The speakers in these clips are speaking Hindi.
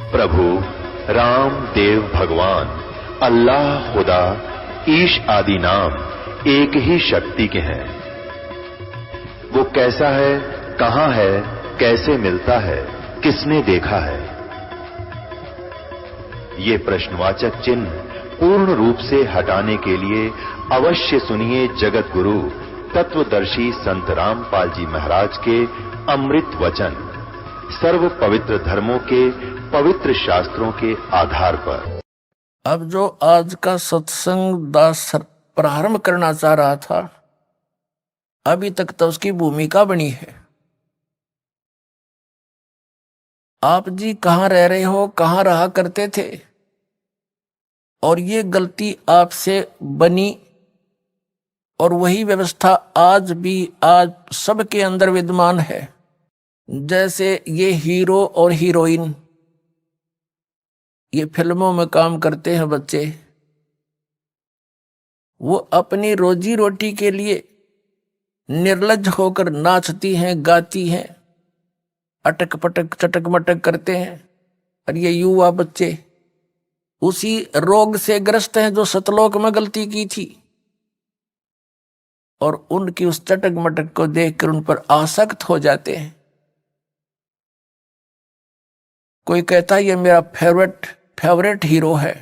प्रभु राम देव भगवान अल्लाह खुदा ईश आदि नाम एक ही शक्ति के हैं। वो कैसा है, कहां है, कैसे मिलता है, किसने देखा है? ये प्रश्नवाचक चिन्ह पूर्ण रूप से हटाने के लिए अवश्य सुनिए जगत गुरु तत्वदर्शी संत रामपाल जी महाराज के अमृत वचन, सर्व पवित्र धर्मों के पवित्र शास्त्रों के आधार पर। अब जो आज का सत्संग दास प्रारंभ करना चाह रहा था, अभी तक तो उसकी भूमिका बनी है। आप जी कहां रह रहे हो, कहां रहा करते थे, और ये गलती आपसे बनी, और वही व्यवस्था आज सबके अंदर विद्यमान है। जैसे ये हीरो और हीरोइन ये फिल्मों में काम करते हैं बच्चे, वो अपनी रोजी रोटी के लिए निर्लज्ज होकर नाचती हैं, गाती हैं, अटक पटक चटक मटक करते हैं। और ये युवा बच्चे उसी रोग से ग्रस्त हैं जो सतलोक में गलती की थी, और उनकी उस चटक मटक को देखकर उन पर आसक्त हो जाते हैं। कोई कहता है ये मेरा फेवरेट हीरो है,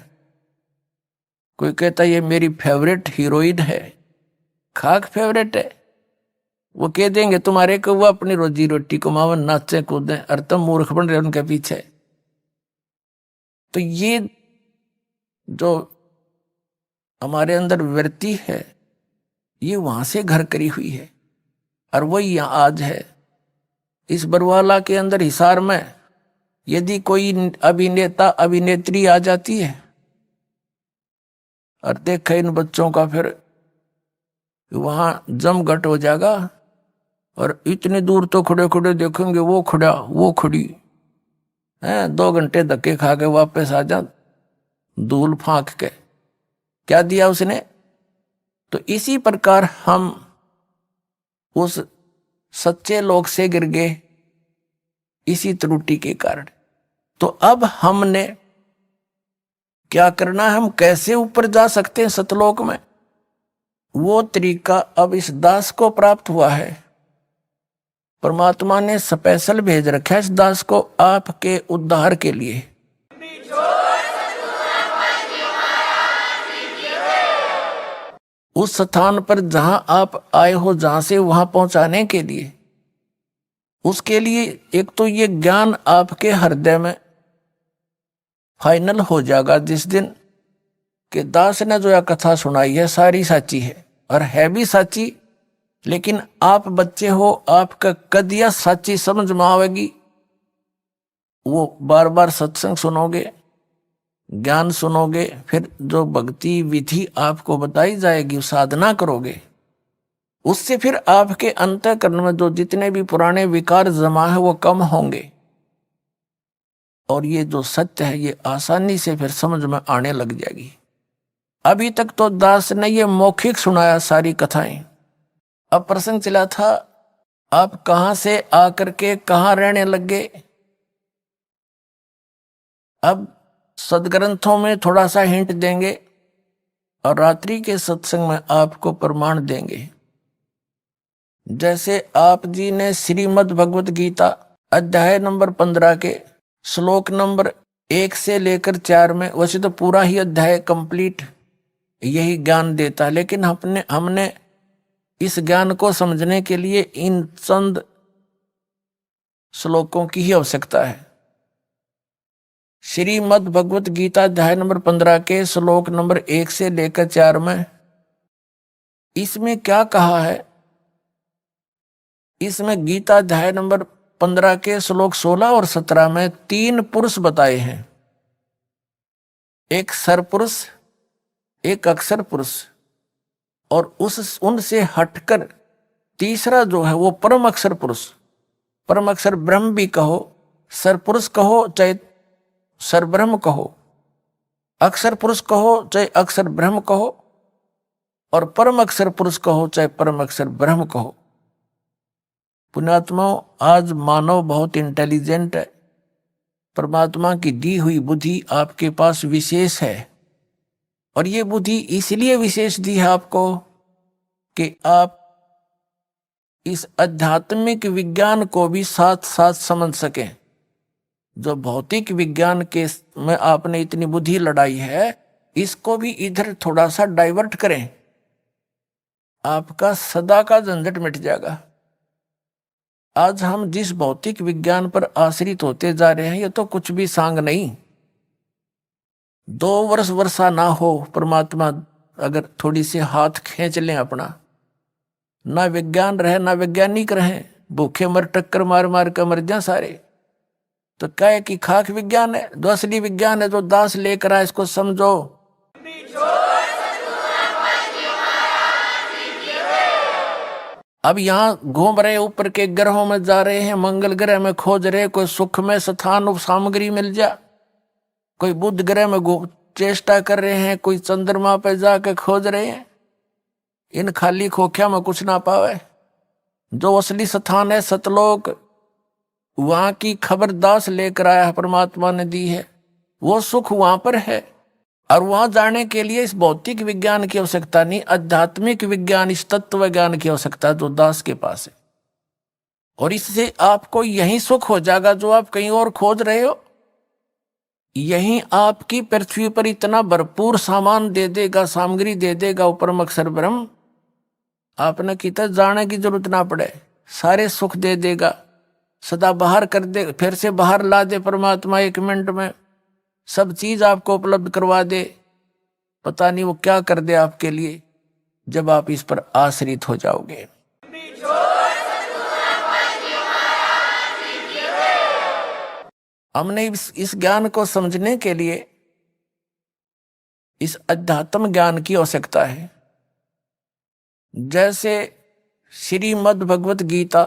कोई कहता है ये मेरी फेवरेट हीरोइन है। खाक फेवरेट है, वो कह देंगे तुम्हारे को वो अपनी रोजी रोटी को मावन नाचे कूदें, और तुम मूर्ख बन रहे उनके पीछे। तो ये जो हमारे अंदर वृत्ति है, ये वहां से घर करी हुई है, और वही यहाँ आज है। इस बरवाला के अंदर हिसार में यदि कोई अभिनेता अभिनेत्री आ जाती है और देखा इन बच्चों का, फिर वहां जमघट हो जाएगा। और इतने दूर तो खड़े खड़े देखेंगे, वो खड़ा वो खड़ी है, 2 घंटे धक्के खा के वापस आ जा, धूल फांक के क्या दिया उसने। तो इसी प्रकार हम उस सच्चे लोक से गिर गए, इसी त्रुटि के कारण। तो अब हमने क्या करना है, हम कैसे ऊपर जा सकते हैं सतलोक में, वो तरीका अब इस दास को प्राप्त हुआ है। परमात्मा ने स्पेशल भेज रखा है इस दास को आपके उद्धार के लिए। उस स्थान पर जहां आप आए हो, जहां से वहां पहुंचाने के लिए, उसके लिए एक तो ये ज्ञान आपके हृदय में फाइनल हो जाएगा जिस दिन के दास ने जो यह कथा सुनाई है सारी साची है, और है भी साची। लेकिन आप बच्चे हो, आपका कद या साची समझ में आवेगी, वो बार बार सत्संग सुनोगे, ज्ञान सुनोगे, फिर जो भक्ति विधि आपको बताई जाएगी, साधना करोगे, उससे फिर आपके अंतःकरण में जो जितने भी पुराने विकार जमा है वो कम होंगे, और ये जो सत्य है ये आसानी से फिर समझ में आने लग जाएगी। अभी तक तो दास ने ये मौखिक सुनाया सारी कथाएं। अब प्रसंग चला था आप कहां से आकर के कहां रहने लग गए। अब सदग्रंथों में थोड़ा सा हिंट देंगे, और रात्रि के सत्संग में आपको प्रमाण देंगे। जैसे आप जी ने श्रीमद् भगवत गीता अध्याय नंबर 15 के श्लोक नंबर 1 से लेकर 4 में, वैसे तो पूरा ही अध्याय कंप्लीट यही ज्ञान देता है, लेकिन हमने इस ज्ञान को समझने के लिए इन चंद श्लोकों की ही आवश्यकता है। श्रीमद् भगवत गीता अध्याय नंबर 15 के श्लोक नंबर 1 से लेकर 4 में इसमें क्या कहा है। इसमें गीता अध्याय नंबर 15 के श्लोक 16 और 17 में 3 पुरुष बताए हैं, एक सरपुरुष, एक अक्षर पुरुष, और उनसे हटकर तीसरा जो है वो परम अक्षर पुरुष। परम अक्षर ब्रह्म भी कहो, सरपुरुष कहो चाहे सरब्रह्म कहो, अक्षर पुरुष कहो चाहे अक्षर ब्रह्म कहो, और परम अक्षर पुरुष कहो चाहे परम अक्षर ब्रह्म कहो। पुण्यात्माओं, आज मानव बहुत इंटेलिजेंट है, परमात्मा की दी हुई बुद्धि आपके पास विशेष है, और ये बुद्धि इसलिए विशेष दी है आपको कि आप इस आध्यात्मिक विज्ञान को भी साथ साथ समझ सकें। जो भौतिक विज्ञान के में आपने इतनी बुद्धि लड़ाई है, इसको भी इधर थोड़ा सा डाइवर्ट करें, आपका सदा का झंझट मिट जाएगा। आज हम जिस भौतिक विज्ञान पर आश्रित होते जा रहे हैं, ये तो कुछ भी सांग नहीं। 2 वर्ष वर्षा ना हो, परमात्मा अगर थोड़ी सी हाथ खींच लें अपना, ना विज्ञान रहे ना वैज्ञानिक रहे, भूखे मर टक्कर मार मार कर मर जा सारे, तो क्या है कि खाक विज्ञान है। जो असली विज्ञान है, जो दास लेकर आए, इसको समझो। अब यहाँ घूम रहे, ऊपर के ग्रहों में जा रहे हैं, मंगल ग्रह में खोज रहे, कोई सुख में स्थान उप सामग्री मिल जा, कोई बुध ग्रह में चेष्टा कर रहे हैं, कोई चंद्रमा पे जाके खोज रहे हैं। इन खाली खोखिया में कुछ ना पावे। जो असली स्थान है सतलोक, वहां की खबर दास लेकर आया है, परमात्मा ने दी है, वो सुख वहां पर है। और वहां जाने के लिए इस भौतिक विज्ञान की आवश्यकता नहीं, आध्यात्मिक विज्ञान, इस तत्व ज्ञान की आवश्यकता जो दास के पास है। और इससे आपको यही सुख हो जाएगा जो आप कहीं और खोज रहे हो। यही आपकी पृथ्वी पर इतना भरपूर सामान दे देगा, सामग्री दे देगा ऊपर अक्षर ब्रह्म, आपने कितना जाने की जरूरत ना पड़े, सारे सुख दे देगा, सदा बाहर कर दे, फिर से बाहर ला दे परमात्मा 1 मिनट में, सब चीज आपको उपलब्ध करवा दे। पता नहीं वो क्या कर दे आपके लिए जब आप इस पर आश्रित हो जाओगे। हमने इस ज्ञान को समझने के लिए इस अध्यात्म ज्ञान की आवश्यकता है। जैसे श्रीमद् भगवत गीता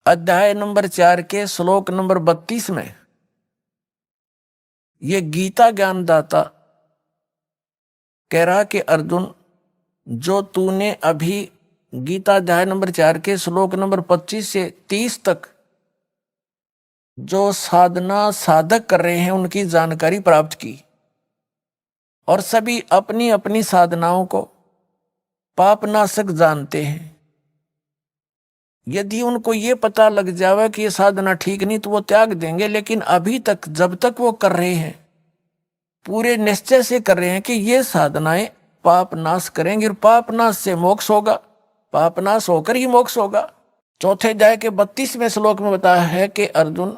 अध्याय नंबर 4 के श्लोक नंबर 32 में ये गीता ज्ञानदाता कह रहा कि अर्जुन, जो तूने अभी गीता अध्याय नंबर 4 के श्लोक नंबर 25 से 30 तक जो साधना साधक कर रहे हैं उनकी जानकारी प्राप्त की, और सभी अपनी अपनी साधनाओं को पापनाशक जानते हैं। यदि उनको ये पता लग जावे कि ये साधना ठीक नहीं तो वो त्याग देंगे, लेकिन अभी तक जब तक वो कर रहे हैं पूरे निश्चय से कर रहे हैं कि ये साधनाएं पाप नाश करेंगे और पाप नाश से मोक्ष होगा, पाप नाश होकर ही मोक्ष होगा। चौथे अध्याय के 32वें श्लोक में बताया है कि अर्जुन,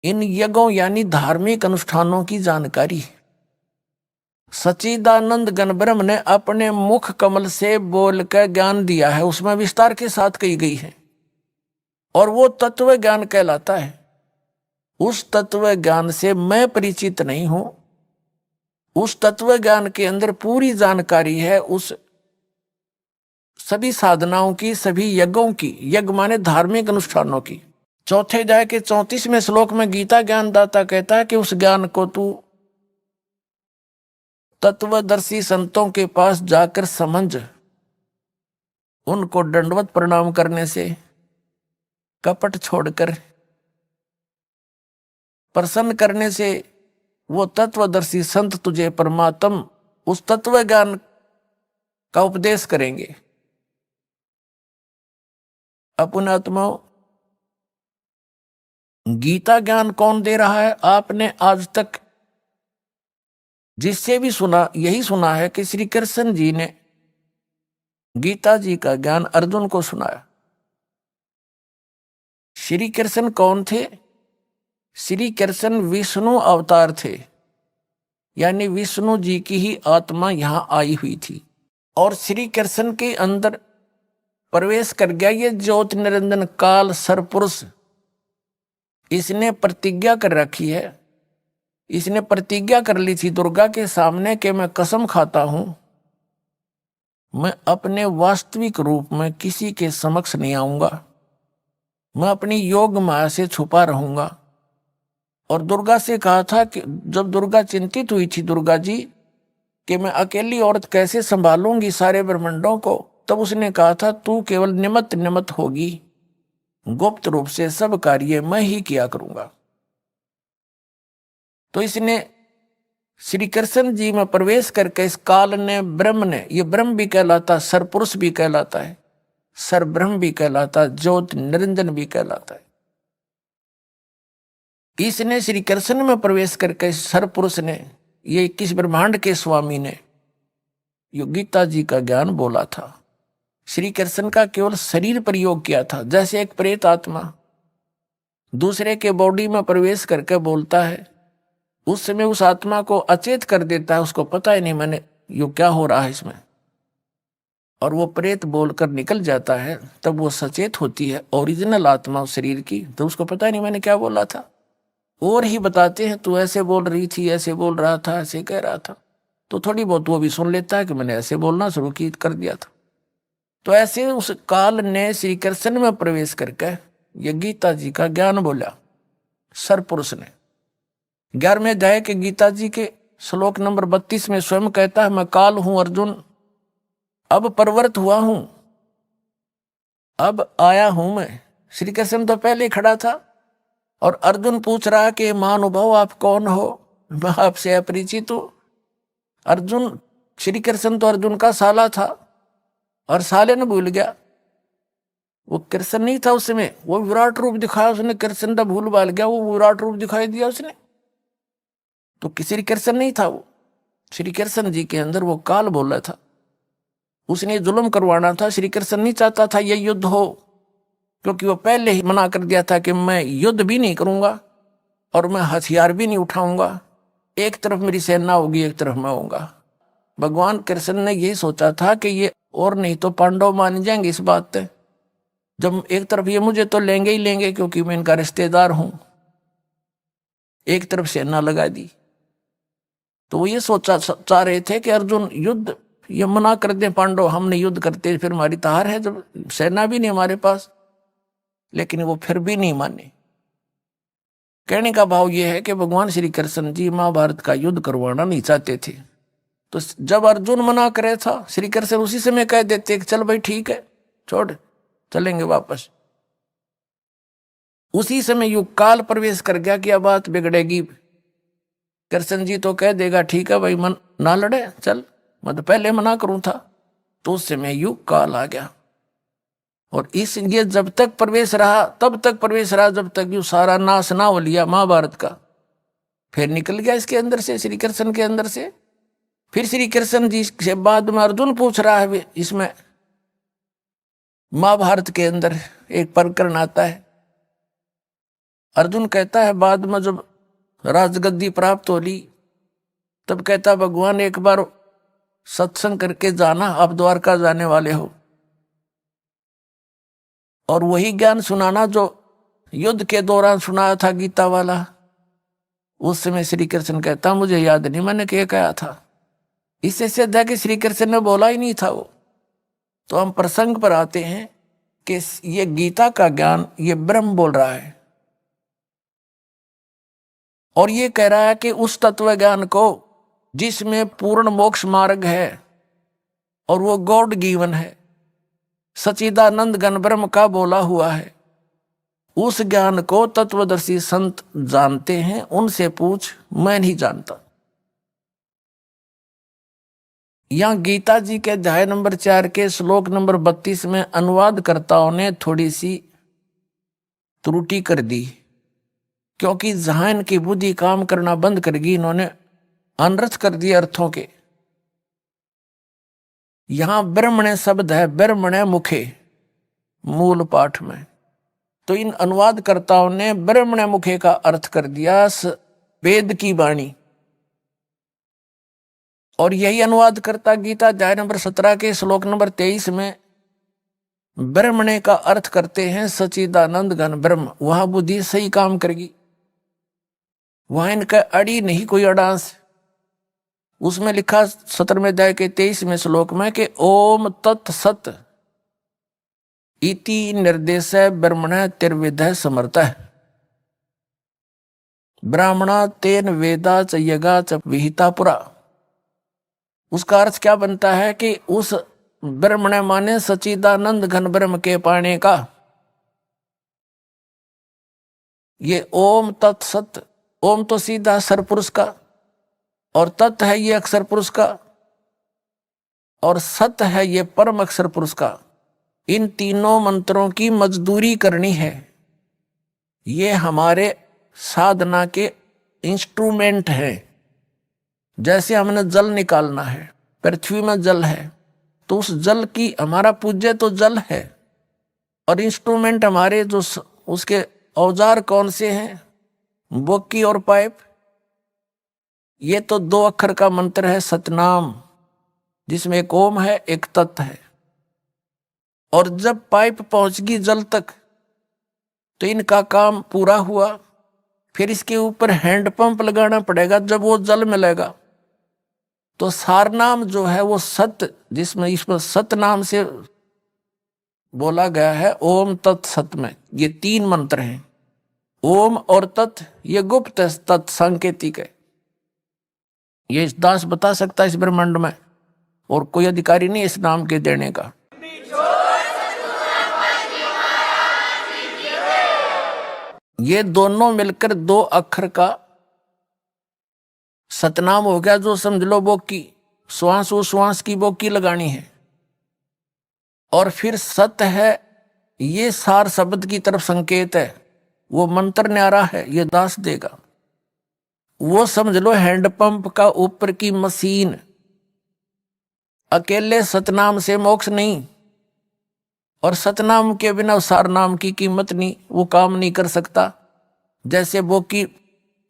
इन यज्ञों यानी धार्मिक अनुष्ठानों की जानकारी सच्चिदानंद गण ब्रह्म ने अपने मुख कमल से बोलकर ज्ञान दिया है, उसमें विस्तार के साथ कही गई है, और वो तत्व ज्ञान कहलाता है। उस तत्व ज्ञान से मैं परिचित नहीं हूं, उस तत्व ज्ञान के अंदर पूरी जानकारी है उस सभी साधनाओं की, सभी यज्ञों की, यज्ञ माने धार्मिक अनुष्ठानों की। चौथे अध्याय के 34वें श्लोक में गीता ज्ञानदाता कहता है कि उस ज्ञान को तू तत्वदर्शी संतों के पास जाकर समझ, उनको दंडवत प्रणाम करने से, कपट छोड़कर प्रसन्न करने से वो तत्वदर्शी संत तुझे परमात्म उस तत्व ज्ञान का उपदेश करेंगे। अपनात्मा गीता ज्ञान कौन दे रहा है? आपने आज तक जिससे भी सुना यही सुना है कि श्री कृष्ण जी ने गीता जी का ज्ञान अर्जुन को सुनाया। श्री कृष्ण कौन थे? श्री कृष्ण विष्णु अवतार थे, यानी विष्णु जी की ही आत्मा यहां आई हुई थी, और श्री कृष्ण के अंदर प्रवेश कर गया ये ज्योत निरंजन काल सरपुरुष। इसने प्रतिज्ञा कर रखी है, इसने प्रतिज्ञा कर ली थी दुर्गा के सामने कि मैं कसम खाता हूं मैं अपने वास्तविक रूप में किसी के समक्ष नहीं आऊंगा, मैं अपनी योग माया से छुपा रहूंगा। और दुर्गा से कहा था कि जब दुर्गा चिंतित हुई थी दुर्गा जी कि मैं अकेली औरत कैसे संभालूंगी सारे ब्रह्मांडों को, तब उसने कहा था तू केवल निमित्त निमित्त होगी, गुप्त रूप से सब कार्य मैं ही किया करूंगा। तो इसने श्री कृष्ण जी में प्रवेश करके इस काल ने, ब्रह्म ने, ये ब्रह्म भी कहलाता, सरपुरुष भी कहलाता है, सर ब्रह्म भी कहलाता, ज्योत निरंजन भी कहलाता है। इसने श्री कृष्ण में प्रवेश करके सरपुरुष ने, ये 21 ब्रह्मांड के स्वामी ने यो गीता जी का ज्ञान बोला था। श्री कृष्ण का केवल शरीर प्रयोग किया था। जैसे एक प्रेत आत्मा दूसरे के बॉडी में प्रवेश करके बोलता है, उस समय उस आत्मा को अचेत कर देता है, उसको पता ही नहीं मैंने यो क्या हो रहा है इसमें, और वो प्रेत बोलकर निकल जाता है। तब वो सचेत होती है ओरिजिनल आत्मा उस शरीर की, तो उसको पता ही नहीं मैंने क्या बोला था। और ही बताते हैं तू ऐसे बोल रही थी, ऐसे बोल रहा था, ऐसे कह रहा था, तो थोड़ी बहुत वो भी सुन लेता है कि मैंने ऐसे बोलना शुरू कर दिया था। तो ऐसे उस काल ने श्री कृष्ण में प्रवेश करके ये गीता जी का ज्ञान बोला सरपुरुष ने। 11वें अध्याय के गीता जी के श्लोक नंबर 32 में स्वयं कहता है, मैं काल हूं अर्जुन, अब प्रवृत्त हुआ हूं, अब आया हूं मैं। श्री कृष्ण तो पहले खड़ा था और अर्जुन पूछ रहा कि महानुभाव आप कौन हो, मैं आपसे अपरिचित हूं। अर्जुन, श्री कृष्ण तो अर्जुन का साला था और साले ने भूल गया, वो कृष्ण नहीं था उसमें, वो विराट रूप दिखाया उसने, कृष्ण का भूल भाल गया, वो विराट रूप दिखाई दिया उसने, तो श्री कृष्ण नहीं था वो। श्री कृष्ण जी के अंदर वो काल बोला था, उसने जुल्म करवाना था। श्री कृष्ण नहीं चाहता था ये युद्ध हो, क्योंकि वो पहले ही मना कर दिया था कि मैं युद्ध भी नहीं करूंगा और मैं हथियार भी नहीं उठाऊंगा, एक तरफ मेरी सेना होगी, एक तरफ मैं होऊंगा। भगवान कृष्ण ने यही सोचा था कि ये और नहीं तो पांडव मान जाएंगे इस बात पे, जब एक तरफ ये मुझे तो लेंगे ही लेंगे क्योंकि मैं इनका रिश्तेदार हूं। एक तरफ सेना लगा दी, तो वो ये सोचा चाह रहे थे कि अर्जुन युद्ध ये मना कर दे पांडव, हमने युद्ध करते फिर हमारी तार है, जब सेना भी नहीं हमारे पास। लेकिन वो फिर भी नहीं माने। कहने का भाव ये है कि भगवान श्री कृष्ण जी महाभारत का युद्ध करवाना नहीं चाहते थे। तो जब अर्जुन मना करे था, श्री कृष्ण उसी समय कह देते कि चल भाई ठीक है, छोड़, चलेंगे वापस। उसी समय युग काल प्रवेश कर गया कि अब बात बिगड़ेगी। कृष्ण जी तो कह देगा ठीक है भाई, मन ना लड़े, चल, मैं तो पहले मना करूं था। तो उस समय युग काल आ गया, और इस ये जब तक प्रवेश रहा, तब तक प्रवेश रहा जब तक यू सारा नाश ना हो लिया महाभारत का। फिर निकल गया इसके अंदर से, श्री कृष्ण के अंदर से। फिर श्री कृष्ण जी से बाद में अर्जुन पूछ रहा है, इसमें महाभारत के अंदर एक प्रकरण आता है। अर्जुन कहता है बाद में जब राजगद्दी प्राप्त हो ली, तब कहता भगवान एक बार सत्संग करके जाना, आप द्वारका जाने वाले हो, और वही ज्ञान सुनाना जो युद्ध के दौरान सुनाया था गीता वाला। उस समय श्री कृष्ण कहता मुझे याद नहीं मैंने क्या कहा था। इससे सिद्ध है कि श्री कृष्ण ने बोला ही नहीं था वो। तो हम प्रसंग पर आते हैं कि ये गीता का ज्ञान ये ब्रह्म बोल रहा है, और ये कह रहा है कि उस तत्व ज्ञान को जिसमें पूर्ण मोक्ष मार्ग है और वो गॉड गिवन है, सच्चिदानंद घन ब्रह्म का बोला हुआ है, उस ज्ञान को तत्वदर्शी संत जानते हैं, उनसे पूछ, मैं नहीं जानता। यहां गीता जी के अध्याय नंबर 4 के श्लोक नंबर 32 में अनुवादकर्ताओं ने थोड़ी सी त्रुटि कर दी, क्योंकि जहां इनकी बुद्धि काम करना बंद कर गई, इन्होंने अनर्थ कर दिए अर्थों के। यहां ब्रह्मणे शब्द है, ब्रह्मणे मुखे मूल पाठ में, तो इन अनुवादकर्ताओं ने ब्रह्मणे मुखे का अर्थ कर दिया वेद की वाणी। और यही अनुवादकर्ता गीता अध्याय नंबर 17 के श्लोक नंबर 23 में ब्रह्मणे का अर्थ करते हैं सच्चिदानंद घन ब्रह्म। वहां बुद्धि सही काम करेगी, वहां इनका अड़ी नहीं कोई अडांस। उसमें लिखा 17वें अध्याय के 23वें श्लोक में कि ओम तत् सत इति निर्देश ब्रह्मण तिर्विद समर्थ ब्राह्मणा तेन वेदा च यगा च विहिता पुरा। उसका अर्थ क्या बनता है कि उस ब्रह्मण माने सच्चिदानंद घन ब्रह्म के पाने का ये ओम तत्सत, ओम तो सीधा सरपुरुष का, और तत् है ये अक्षर पुरुष का, और सत है ये परम अक्षर पुरुष का। इन तीनों मंत्रों की मजदूरी करनी है। ये हमारे साधना के इंस्ट्रूमेंट हैं। जैसे हमने जल निकालना है, पृथ्वी में जल है, तो उस जल की, हमारा पूज्य तो जल है, और इंस्ट्रूमेंट हमारे जो उसके औजार कौन से हैं, बोकी और पाइप। ये तो 2 अक्षर का मंत्र है सतनाम, जिसमें एक ओम है एक तत् है। और जब पाइप पहुंचगी जल तक तो इनका काम पूरा हुआ। फिर इसके ऊपर हैंडपंप लगाना पड़ेगा। जब वो जल मिलेगा तो सारनाम जो है वो सत, जिसमें इसमें सत नाम से बोला गया है, ओम तत् सत में ये 3 मंत्र हैं। ओम और तत् ये गुप्त है, तत् सांकेतिक है। ये इस दास बता सकता है इस ब्रह्मांड में, और कोई अधिकारी नहीं इस नाम के देने का। ये दोनों मिलकर 2 अक्षर का सतनाम हो गया। जो समझ लो बोकी, श्वास श्वास की बोकी लगानी है। और फिर सत है, ये सार शब्द की तरफ संकेत है, वो मंत्र न्यारा है, ये दास देगा। वो समझ लो हैंडपंप का ऊपर की मशीन। अकेले सतनाम से मोक्ष नहीं, और सतनाम के बिना सार नाम की कीमत नहीं, वो काम नहीं कर सकता। जैसे बोकी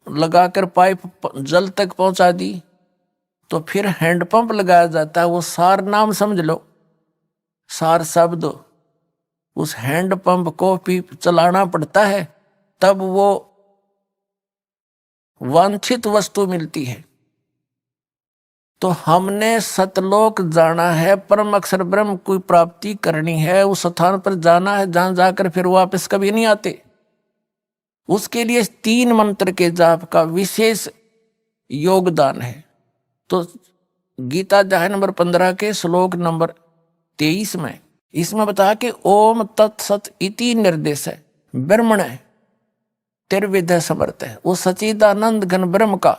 लगाकर पाइप जल तक पहुंचा दी, तो फिर हैंडपंप लगाया जाता है। वो सार नाम समझ लो, सार शब्द, उस हैंडपंप को भी चलाना पड़ता है, तब वो वांछित वस्तु मिलती है। तो हमने सतलोक जाना है, परम अक्षर ब्रह्म की प्राप्ति करनी है, उस स्थान पर जाना है जहां जाकर फिर वापस कभी नहीं आते। उसके लिए 3 मंत्र के जाप का विशेष योगदान है। तो गीता अध्याय नंबर 15 के श्लोक नंबर 23 में इसमें बताया कि ओम तत्सत इति निर्देश है ब्रह्मण त्रिविध समर्थ है। वो सचिदानंद घन ब्रह्म का,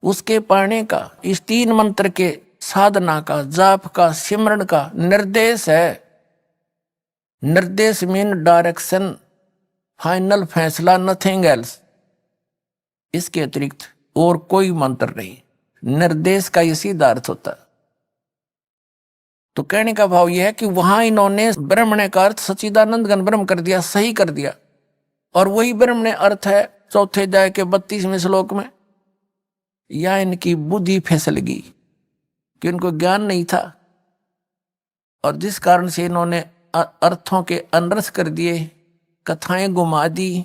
उसके पाने का, इस 3 मंत्र के साधना का, जाप का, सिमरण का निर्देश है। निर्देश मीन डायरेक्शन, फाइनल फैसला, नथिंग एल्स। इसके अतिरिक्त और कोई मंत्र नहीं। निर्देश का ये सीधा अर्थ होता है। तो कहने का भाव यह है कि वहां इन्होंने ब्रह्मण्य का अर्थ सच्चिदानंद घन ब्रह्म कर दिया, सही कर दिया। और वही ब्रह्मण्य अर्थ है 4थे अध्याय के 32वें श्लोक में। या इनकी बुद्धि फिसल गई कि इनको ज्ञान नहीं था, और जिस कारण से इन्होंने अर्थों के अनर्थ कर दिए, कथाएं घुमा दी।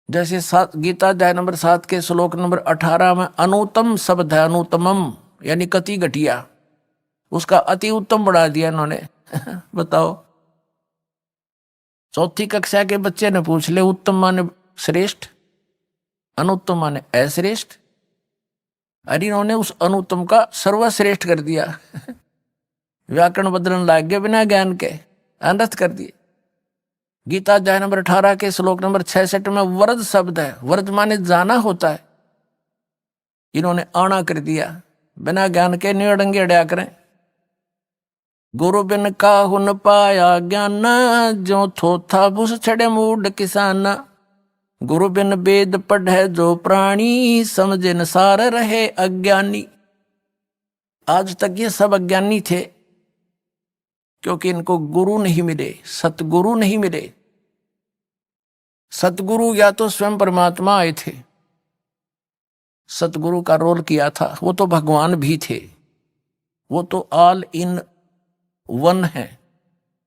जैसे गीता अध्याय नंबर 7 के श्लोक नंबर 18 में अनुतम शब्द है, अनुतमम यानी कति घटिया, उसका अति उत्तम बढ़ा दिया इन्होंने। बताओ, 4ठी कक्षा के बच्चे ने पूछ ले, उत्तम माने श्रेष्ठ, अनुत्तम माने अश्रेष्ठ। अरे इन्होंने उस अनुत्तम का सर्वश्रेष्ठ कर दिया। व्याकरण बदलने लग गए बिना ज्ञान के, अनर्थ कर दिए। गीता अध्याय नंबर 18 के श्लोक नंबर 66 में वरद शब्द है, वरद माने जाना होता है, इन्होंने आना कर दिया। बिना ज्ञान के निड़ंगे अड़या करें। गुरु बिन काहु न पाया ज्ञान, जो थोथा भूस छड़े मूड किसान। गुरु बिन वेद पढ़े जो प्राणी, समझे न सार रहे अज्ञानी। आज तक ये सब अज्ञानी थे, क्योंकि इनको गुरु नहीं मिले, सतगुरु नहीं मिले। सतगुरु या तो स्वयं परमात्मा आए थे, सतगुरु का रोल किया था, वो तो भगवान भी थे। वो तो ऑल इन वन है,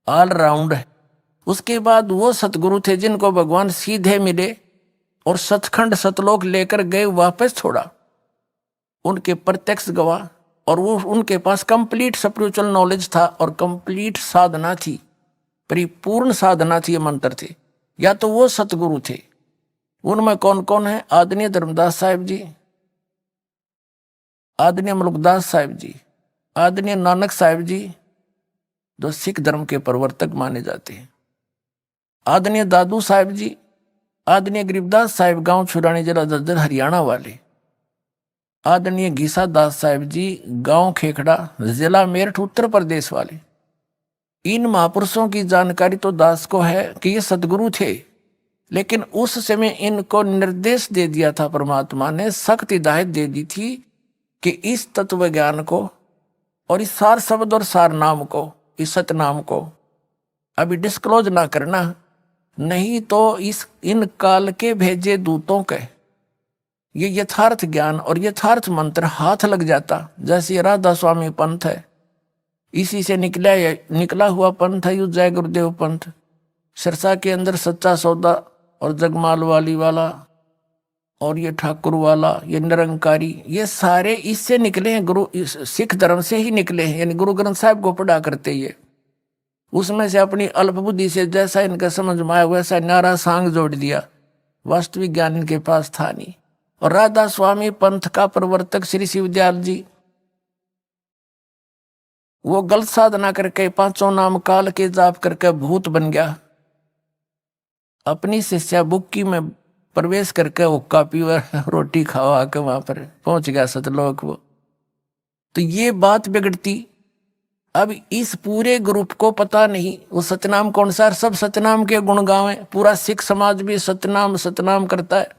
ऑल राउंड है। उसके बाद वो सतगुरु थे जिनको भगवान सीधे मिले और सचखंड सतलोक लेकर गए, वापस छोड़ा। उनके प्रत्यक्ष गवाह, और वो उनके पास कंप्लीट स्पिरिचुअल नॉलेज था और कंप्लीट साधना थी, परिपूर्ण साधना थी, ये मंत्र थे। या तो वो सतगुरु थे। उनमें कौन कौन है? आदरणीय धर्मदास साहिब जी, आदरणीय मलुकदास साहिब जी, आदरणीय नानक साहिब जी, जो सिख धर्म के प्रवर्तक माने जाते हैं, आदरणीय दादू साहिब जी, आदरणीय गरीबदास साहिब गांव छुरानी जिला झज्जर हरियाणा वाले, आदरणीय घीसा दास साहिब जी गांव खेखड़ा जिला मेरठ उत्तर प्रदेश वाले, इन महापुरुषों की जानकारी तो दास को है कि ये सदगुरु थे, लेकिन उस समय इनको निर्देश दे दिया था, परमात्मा ने सख्त हिदायत दे दी थी कि इस तत्व ज्ञान को और इस सार शब्द और सार नाम को, इस सतनाम को अभी डिस्क्लोज ना करना, नहीं तो इन काल के भेजे दूतों के ये यथार्थ ज्ञान और यथार्थ मंत्र हाथ लग जाता। जैसे राधा स्वामी पंथ है, इसी से निकला हुआ पंथ है, यू जय गुरुदेव पंथ। सिरसा के अंदर सच्चा सौदा और जगमाल वाली वाला और ये ठाकुर वाला, ये निरंकारी, ये सारे इससे निकले हैं, गुरु सिख धर्म से ही निकले हैं, यानी गुरु ग्रंथ साहिब को पढ़ा करते ये। उसमें से अपनी अल्प बुद्धि से जैसा इनका समझ में आया वैसा नारा सांग जोड़ दिया, वास्तविक ज्ञान इनके पास था नहीं। और राधा स्वामी पंथ का प्रवर्तक श्री शिवदयाल जी, वो गलत साधना करके पांचों नाम काल के जाप करके भूत बन गया, अपनी शिष्या बुक्की में प्रवेश करके हुक्का पीवा रोटी खावा के वहां पर पहुंच गया सतलोक वो। तो ये बात बिगड़ती। अब इस पूरे ग्रुप को पता नहीं वो सतनाम कौन सा, सब सतनाम के गुण गावे, पूरा सिख समाज भी सतनाम सतनाम करता है,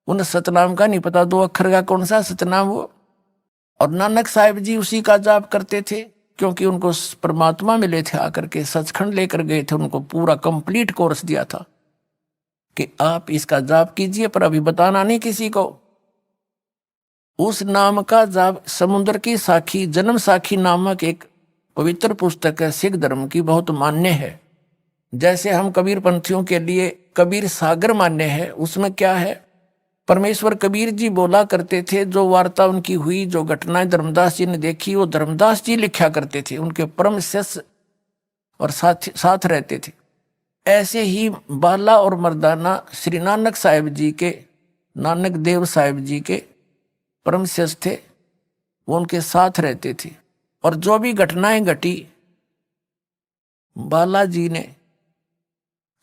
उन सतनाम का नहीं पता दो अक्षर का कौन सा सतनाम वो। और नानक साहिब जी उसी का जाप करते थे, क्योंकि उनको परमात्मा मिले थे, आकर के सचखंड लेकर गए थे, उनको पूरा कंप्लीट कोर्स दिया था कि आप इसका जाप कीजिए, पर अभी बताना नहीं किसी को। उस नाम का जाप समुद्र की साखी, जन्म साखी नामक एक पवित्र पुस्तक है, सिख धर्म की बहुत मान्य है। जैसे हम कबीर पंथियों के लिए कबीर सागर मान्य है, उसमें क्या है, परमेश्वर कबीर जी बोला करते थे, जो वार्ता उनकी हुई, जो घटनाएं धर्मदास जी ने देखी, वो धर्मदास जी लिखा करते थे, उनके परम शिष्य और साथ रहते थे। ऐसे ही बाला और मर्दाना श्री नानक साहिब जी के, नानक देव साहिब जी के परम शिष्य थे, वो उनके साथ रहते थे। और जो भी घटनाएं घटी बालाजी ने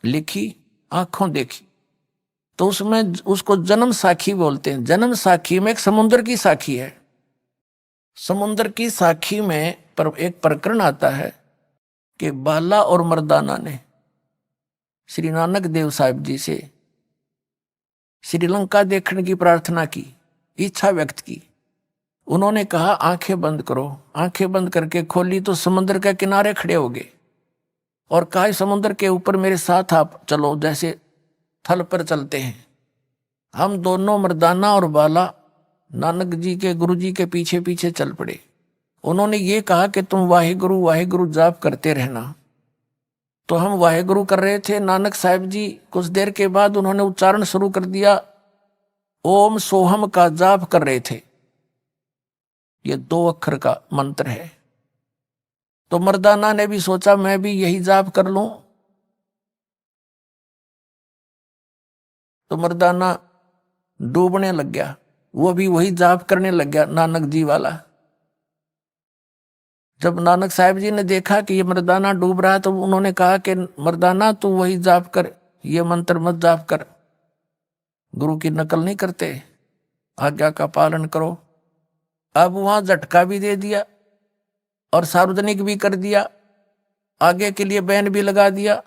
लिखी, आंखों देखी, तो उसमें उसको जन्म साखी बोलते हैं। जन्म साखी में एक समुद्र की साखी है, समुद्र की साखी में एक प्रकरण आता है कि बाला और मर्दाना ने श्री नानक देव साहिब जी से श्रीलंका देखने की प्रार्थना की, इच्छा व्यक्त की। उन्होंने कहा आंखें बंद करो, आंखें बंद करके खोली तो समुद्र के किनारे खड़े हो गए और कहा समुद्र के ऊपर मेरे साथ आप चलो, जैसे थल पर चलते हैं। हम दोनों मर्दाना और बाला नानक जी के गुरु जी के पीछे पीछे चल पड़े। उन्होंने ये कहा कि तुम वाहिगुरु वाहिगुरु जाप करते रहना। तो हम वाहिगुरु कर रहे थे, नानक साहिब जी कुछ देर के बाद उन्होंने उच्चारण शुरू कर दिया, ओम सोहम का जाप कर रहे थे। ये 2 अक्षर का मंत्र है। तो मर्दाना ने भी सोचा मैं भी यही जाप कर लूं, तो मर्दाना डूबने लग गया, वो भी वही जाप करने लग गया नानक जी वाला। जब नानक साहिब जी ने देखा कि ये मर्दाना डूब रहा है, तो उन्होंने कहा कि मर्दाना तू वही जाप कर, ये मंत्र मत जाप कर, गुरु की नकल नहीं करते, आज्ञा का पालन करो। अब वहां झटका भी दे दिया और सार्वजनिक भी कर दिया, आगे के लिए बैन भी लगा दिया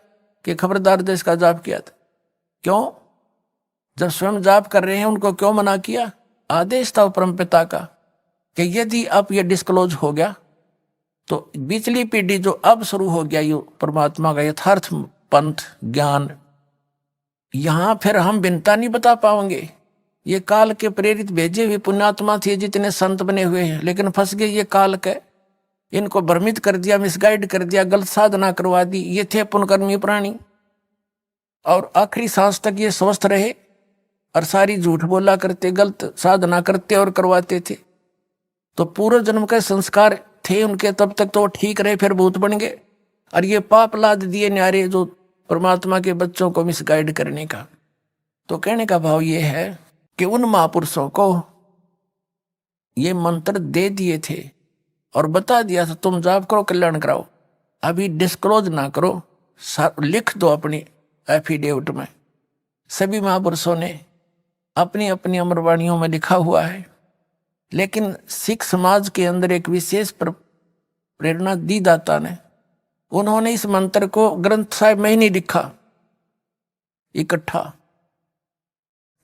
कि खबरदार देश का जाप किया था। क्यों? जब स्वयं जाप कर रहे हैं उनको क्यों मना किया? आदेश था परमपिता का कि यदि अब ये डिस्क्लोज हो गया तो पिछली पीढ़ी जो अब शुरू हो गया ये परमात्मा का यथार्थ पंथ ज्ञान, यहां फिर हम भिन्नता नहीं बता पाएंगे। ये काल के प्रेरित भेजे हुए पुण्यात्मा थे, जितने संत बने हुए हैं, लेकिन फंस गए ये काल के, इनको भ्रमित कर दिया, मिसगाइड कर दिया, गलत साधना करवा दी। ये थे पुनकर्मी प्राणी और आखिरी सांस तक ये स्वस्थ रहे और सारी झूठ बोला करते, गलत साधना करते और करवाते थे। तो पूर्व जन्म के संस्कार थे उनके, तब तक तो ठीक रहे, फिर भूत बन गए और ये पाप लाद दिए न्यारे जो परमात्मा के बच्चों को मिसगाइड करने का। तो कहने का भाव ये है कि उन महापुरुषों को ये मंत्र दे दिए थे और बता दिया था तुम जाप करो, कल्याण कराओ, अभी डिस्क्लोज ना करो, लिख दो अपनी एफिडेविट में सभी महापुरुषों ने अपनी अपनी अमरवाणियों में लिखा हुआ है, लेकिन सिख समाज के अंदर एक विशेष प्रेरणा दी दाता ने। उन्होंने इस मंत्र को ग्रंथ साहिब में ही नहीं लिखा इकट्ठा,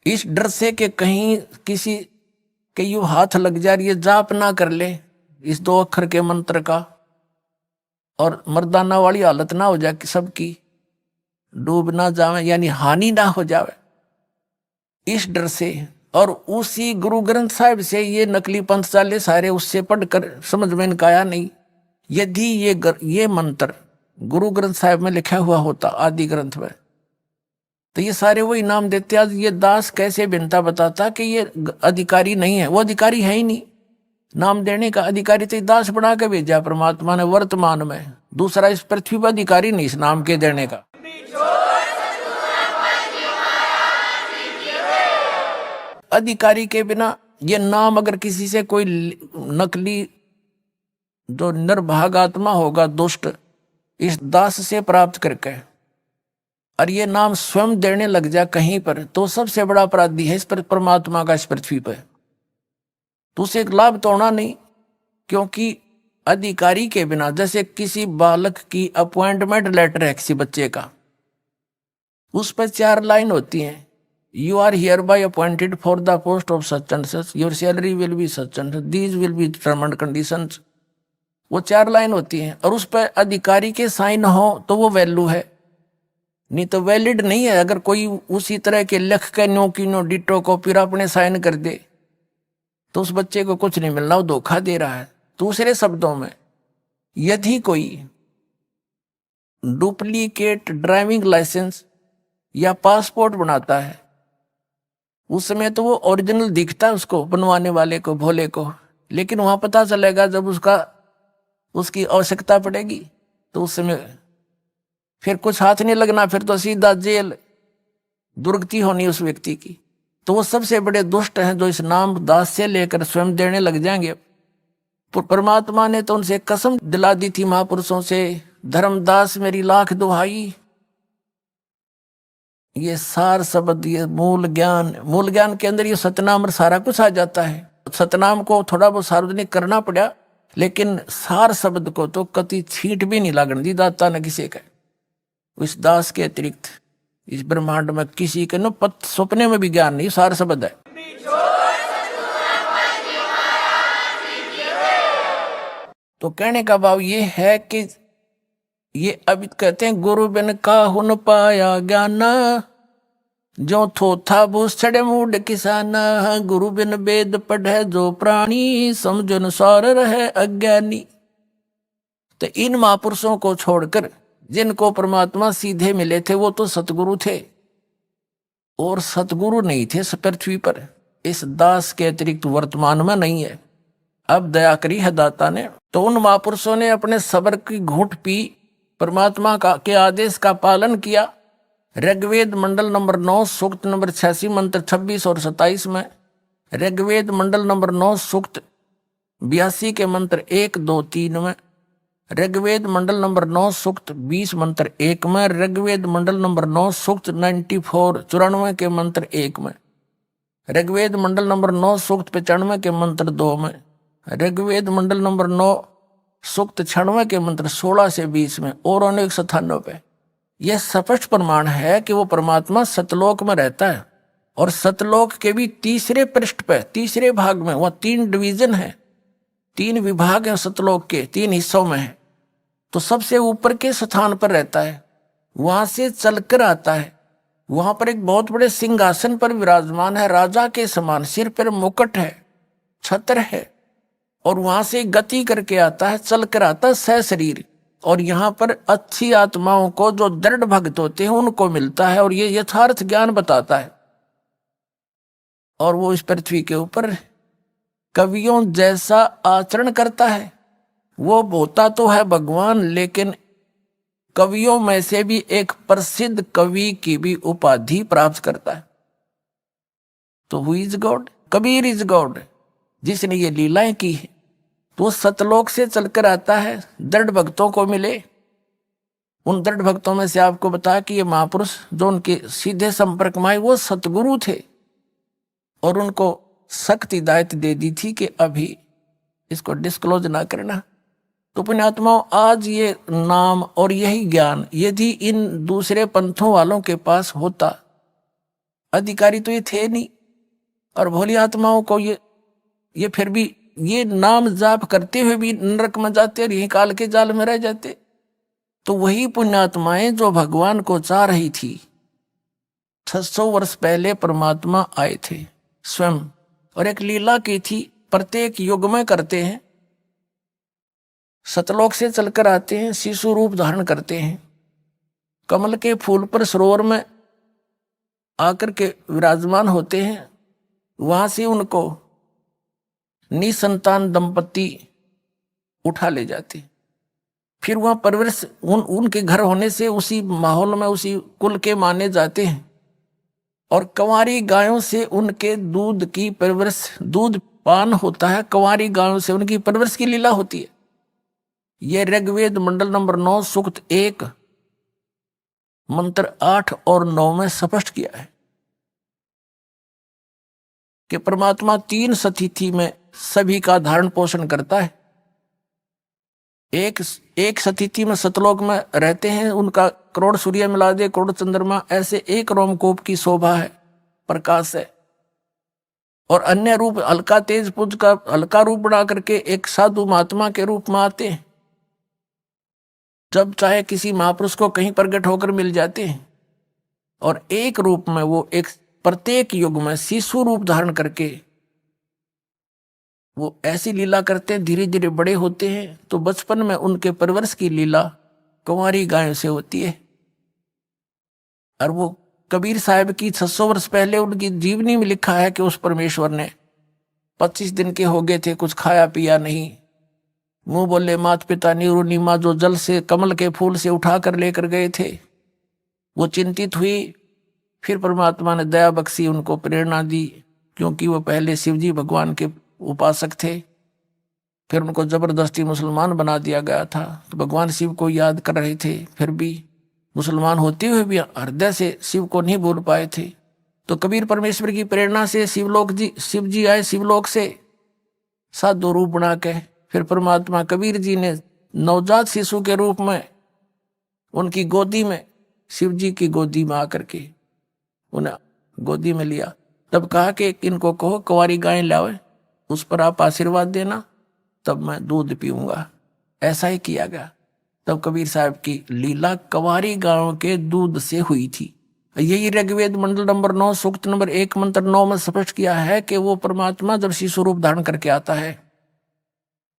इस डर से कि कहीं किसी के यूं हाथ लग जा, ये जाप ना कर ले इस 2 अक्षर के मंत्र का, और मर्दाना वाली हालत ना हो जाए कि सबकी डूब ना जावे, यानी हानि ना हो जावे, इस डर से। और उसी गुरु ग्रंथ साहिब से ये नकली पंथ चाले सारे उससे पढ़कर समझ में इनका आया नहीं। यदि ये मंत्र गुरु ग्रंथ साहिब में लिखा हुआ होता आदि ग्रंथ में, तो ये सारे वही नाम देते। आज ये दास कैसे बिनता बताता कि ये अधिकारी नहीं है, वो अधिकारी है ही नहीं। नाम देने का अधिकारी तो दास बना के भेजा परमात्मा ने वर्तमान में, दूसरा इस पृथ्वी पर अधिकारी नहीं इस नाम के देने का। अधिकारी के बिना ये नाम अगर किसी से कोई नकली जो निर्भाग आत्मा होगा दुष्ट इस दास से प्राप्त करके, और ये नाम स्वयं देने लग जा कहीं पर, तो सबसे बड़ा अपराधी है इस पर परमात्मा का इस पृथ्वी पर। तो उसे एक लाभ तो होना नहीं, क्योंकि अधिकारी के बिना, जैसे किसी बालक की अपॉइंटमेंट लेटर है किसी बच्चे का, उस पर 4 लाइन होती हैं, you are hereby appointed for the post of such and such, your salary will be such and these will be term and conditions. वो 4 लाइन होती हैं, और उस पर अधिकारी के साइन हो तो वो वैल्यू है, नहीं तो वैलिड नहीं है। अगर कोई उसी तरह के लिख के नो की नो डिटो कॉपी अपने साइन कर दे तो उस बच्चे को कुछ नहीं मिलना, वो धोखा दे रहा है। दूसरे शब्दों में, यदि कोई डुप्लीकेट ड्राइविंग लाइसेंस या पासपोर्ट बनाता है, उसमें तो वो ओरिजिनल दिखता है उसको बनवाने वाले को, भोले को, लेकिन वहां पता चलेगा जब उसकी आवश्यकता पड़ेगी तो उस समय फिर कुछ हाथ नहीं लगना, फिर तो सीधा जेल, दुर्गति होनी उस व्यक्ति की। तो वो सबसे बड़े दुष्ट हैं जो इस नाम दास से लेकर स्वयं देने लग जाएंगे। परमात्मा ने तो उनसे कसम दिला दी थी महापुरुषों से, धर्मदास मेरी लाख दुहाई, ये सार शब्द, ये मूल ज्ञान के अंदर ये सतनाम और सारा कुछ आ जाता है। सतनाम को थोड़ा बहुत सार्वजनिक करना पड़ा, लेकिन सार शब्द को तो कति छींट भी नहीं लागण दी दाता ने किसी का। इस दास के अतिरिक्त इस ब्रह्मांड में किसी के न सपने में भी ज्ञान नहीं, सार शब्द है। तो कहने का भाव ये है कि ये अभी कहते हैं गुरु बिन काहुन पाया ज्ञान, जो थोथा भूस चढ़े मूड किसाना, गुरु बिन वेद पढ़े जो प्राणी, समझो अनुसार रहे अज्ञानी। तो इन महापुरुषों को छोड़कर जिनको परमात्मा सीधे मिले थे वो तो सतगुरु थे, और सतगुरु नहीं थे इस पृथ्वी पर, इस दास के अतिरिक्त वर्तमान में नहीं है। अब दया करी है दाता ने, तो उन महापुरुषों ने अपने सब्र की घूंट पी, परमात्मा के आदेश का पालन किया। ऋग्वेद मंडल नंबर 9 सूक्त नंबर 86 मंत्र 26 और 27 में, ऋग्वेद मंडल नंबर 9 सूक्त 82 के मंत्र 1, 2, 3 में, ऋग्वेद मंडल नंबर 9 सूक्त 20 मंत्र 1 में, ऋग्वेद मंडल नंबर 9 सूक्त 94 के मंत्र 1 में, ऋग्वेद मंडल नंबर 9 सूक्त 95 के मंत्र 2 में, ऋग्वेद मंडल नंबर 9 सूक्त 96 के मंत्र 16 से 20 में, और अनेक स्थानों पे यह स्पष्ट प्रमाण है कि वो परमात्मा सतलोक में रहता है। और सतलोक के भी तीसरे पृष्ठ पे, तीसरे भाग में, वह 3 डिवीजन है, 3 विभाग है सतलोक के, 3 हिस्सों में है। तो सबसे ऊपर के स्थान पर रहता है, वहां से चलकर आता है, वहां पर एक बहुत बड़े सिंहासन पर विराजमान है, राजा के समान, सिर पर मुकुट है, छत्र है, और वहां से गति करके आता है, चल कर आता है सशरीर। और यहाँ पर अच्छी आत्माओं को, जो दृढ़ भक्त होते हैं, उनको मिलता है, और ये यथार्थ ज्ञान बताता है। और वो इस पृथ्वी के ऊपर कवियों जैसा आचरण करता है। वो होता तो है भगवान, लेकिन कवियों में से भी एक प्रसिद्ध कवि की भी उपाधि प्राप्त करता है। तो who is God? Kabir is God, जिसने ये लीलाएं की है। तो सतलोक से चलकर आता है, दृढ़ भक्तों को मिले, उन दृढ़ भक्तों में से आपको बताया कि ये महापुरुष जो उनके सीधे संपर्क में आए वो सतगुरु थे और उनको सख्त हिदायत दे दी थी कि अभी इसको डिस्क्लोज ना करना। तो पुण्यात्माओं, आज ये नाम और यही ज्ञान यदि इन दूसरे पंथों वालों के पास होता, अधिकारी तो ये थे नहीं, और भोली आत्माओं को ये फिर भी ये नाम जाप करते हुए भी नरक में जाते और यही काल के जाल में रह जाते। तो वही पुण्यात्माएं जो भगवान को चाह रही थी, 600 वर्ष पहले परमात्मा आए थे स्वयं, और एक लीला की थी, प्रत्येक युग में करते हैं, सतलोक से चलकर आते हैं, शिशु रूप धारण करते हैं, कमल के फूल पर सरोवर में आकर के विराजमान होते हैं, वहां से उनको निसंतान दंपति उठा ले जाते, फिर वहां परवरिश उनके घर होने से उसी माहौल में उसी कुल के माने जाते हैं, और कंवारी गायों से उनके दूध की परवरिश, दूध पान होता है, कंवारी गायों से उनकी परवरिश की लीला होती है। यह ऋग्वेद मंडल नंबर 9 सूक्त 1 मंत्र 8 और 9 में स्पष्ट किया है कि परमात्मा 3 सतिथि में सभी का धारण पोषण करता है। एक सतिथि में सतलोक में रहते हैं, उनका करोड़ सूर्य मिला दे करोड़ चंद्रमा, ऐसे एक रोमकूप की शोभा है, प्रकाश है। और अन्य रूप हल्का तेज पुंज का हल्का रूप बना करके एक साधु महात्मा के रूप में आते हैं, जब चाहे किसी महापुरुष को कहीं प्रकट होकर मिल जाते हैं। और एक रूप में वो एक प्रत्येक युग में शिशु रूप धारण करके वो ऐसी लीला करते हैं, धीरे धीरे बड़े होते हैं। तो बचपन में उनके परवरिश की लीला कुंवारी गायों से होती है। और वो कबीर साहब की 600 वर्ष पहले उनकी जीवनी में लिखा है कि उस परमेश्वर ने 25 दिन के हो गए थे, कुछ खाया पिया नहीं, मुंह बोले मात पिता नीरू नीमा, जो जल से कमल के फूल से उठा कर लेकर गए थे। वो चिंतित हुई, फिर परमात्मा ने दया बख्शी, उनको प्रेरणा दी, क्योंकि वो पहले शिवजी भगवान के उपासक थे। फिर उनको जबरदस्ती मुसलमान बना दिया गया था, तो भगवान शिव को याद कर रहे थे, फिर भी मुसलमान होते हुए भी हृदय से शिव को नहीं भूल पाए थे। तो कबीर परमेश्वर की प्रेरणा से शिव जी आए शिवलोक से साधु रूप बना के। फिर परमात्मा कबीर जी ने नवजात शिशु के रूप में उनकी गोदी में, शिव जी की गोदी में आकर के उन्हें गोदी में लिया। तब कहा कि इनको कहो कुंवारी गाय लावे, उस पर आप आशीर्वाद देना, तब मैं दूध पीऊंगा। ऐसा ही किया गया। तब कबीर साहब की लीला कुंवारी गायों के दूध से हुई थी। यही ऋग्वेद मंडल नंबर 9 सूक्त नंबर 1 मंत्र 9 में स्पष्ट किया है कि वो परमात्मा जब शिशु रूप धारण करके आता है,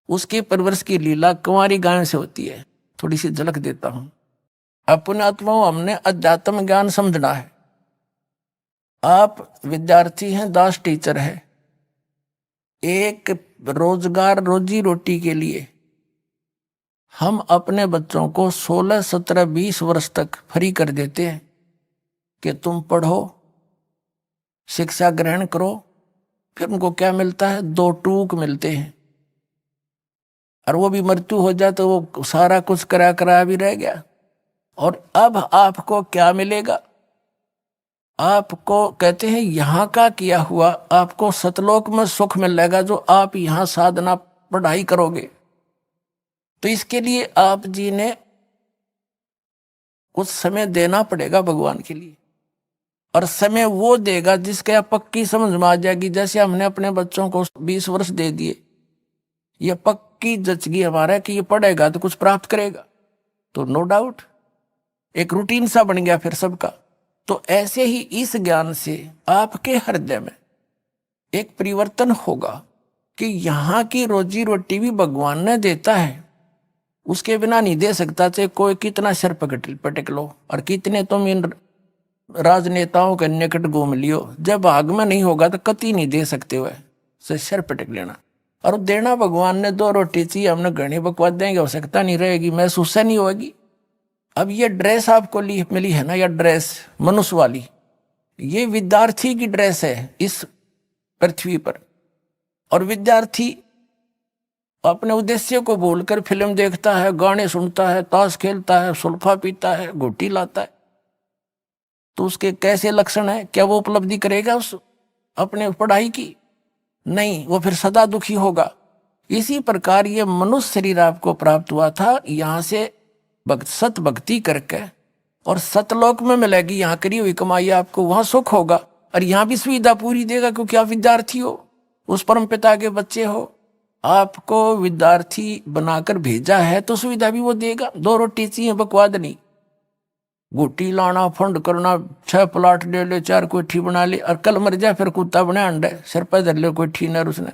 उसके परवरिश की लीला कुंवारी गायों से होती है। थोड़ी सी झलक देता हूं। अपने आत्माओं, हमने अध्यात्म ज्ञान समझना है। आप विद्यार्थी हैं, दास टीचर है, एक रोजगार रोजी रोटी के लिए हम अपने बच्चों को 16, 17, 20 वर्ष तक फ्री कर देते हैं कि तुम पढ़ो, शिक्षा ग्रहण करो। फिर उनको क्या मिलता है? 2 टूक मिलते हैं, और वो भी मृत्यु हो जाए तो वो सारा कुछ करा भी रह गया। और अब आपको क्या मिलेगा? आपको कहते हैं यहाँ का किया हुआ आपको सतलोक में सुख मिलेगा, जो आप यहाँ साधना पढ़ाई करोगे। तो इसके लिए आप जी ने कुछ समय देना पड़ेगा भगवान के लिए, और समय वो देगा जिसके आप पक्की समझ में आ जाएगी। जैसे हमने अपने बच्चों को 20 वर्ष दे दिए, ये पक्की जचगी हमारा कि ये पढ़ेगा तो कुछ प्राप्त करेगा, तो नो डाउट एक रूटीन सा बन गया फिर सबका। तो ऐसे ही इस ज्ञान से आपके हृदय में एक परिवर्तन होगा कि यहाँ की रोजी रोटी भी भगवान ने देता है, उसके बिना नहीं दे सकता। चाहे कोई कितना सर पटक लो और कितने तुम इन राजनेताओं के निकट घूम लियो, जब भाग में नहीं होगा तो कति नहीं दे सकते हुए से सर पटक लेना। और देना भगवान ने 2 रोटी चाहिए, हमने घनी बकवाद देंगे, आवश्यकता नहीं रहेगी, महसूस नहीं होगी। अब ये ड्रेस आपको मिली है ना, यह ड्रेस मनुष्य वाली, ये विद्यार्थी की ड्रेस है इस पृथ्वी पर। और विद्यार्थी अपने उद्देश्य को भूलकर फिल्म देखता है, गाने सुनता है, ताश खेलता है, सुल्फा पीता है, घुट्टी लाता है, तो उसके कैसे लक्षण है? क्या वो उपलब्धि करेगा उस अपने पढ़ाई की? नहीं, वो फिर सदा दुखी होगा। इसी प्रकार ये मनुष्य शरीर आपको प्राप्त हुआ था, यहाँ से सत भक्ति करके और सतलोक में मिलेगी, यहाँ करी हुई कमाई आपको, वहां सुख होगा और यहाँ भी सुविधा पूरी देगा, क्योंकि आप विद्यार्थी हो, उस परम पिता के बच्चे हो। आपको विद्यार्थी बनाकर भेजा है तो सुविधा भी वो देगा। 2 रोटी चाहिए, बकवाद नहीं। गुटी लाना, फंड करना, 6 प्लाट ले ले, 4 कोठी बना ले, और कल मर जाए फिर कुत्ता बने अंडे, सिर पर धर ले कोठी नर उसने।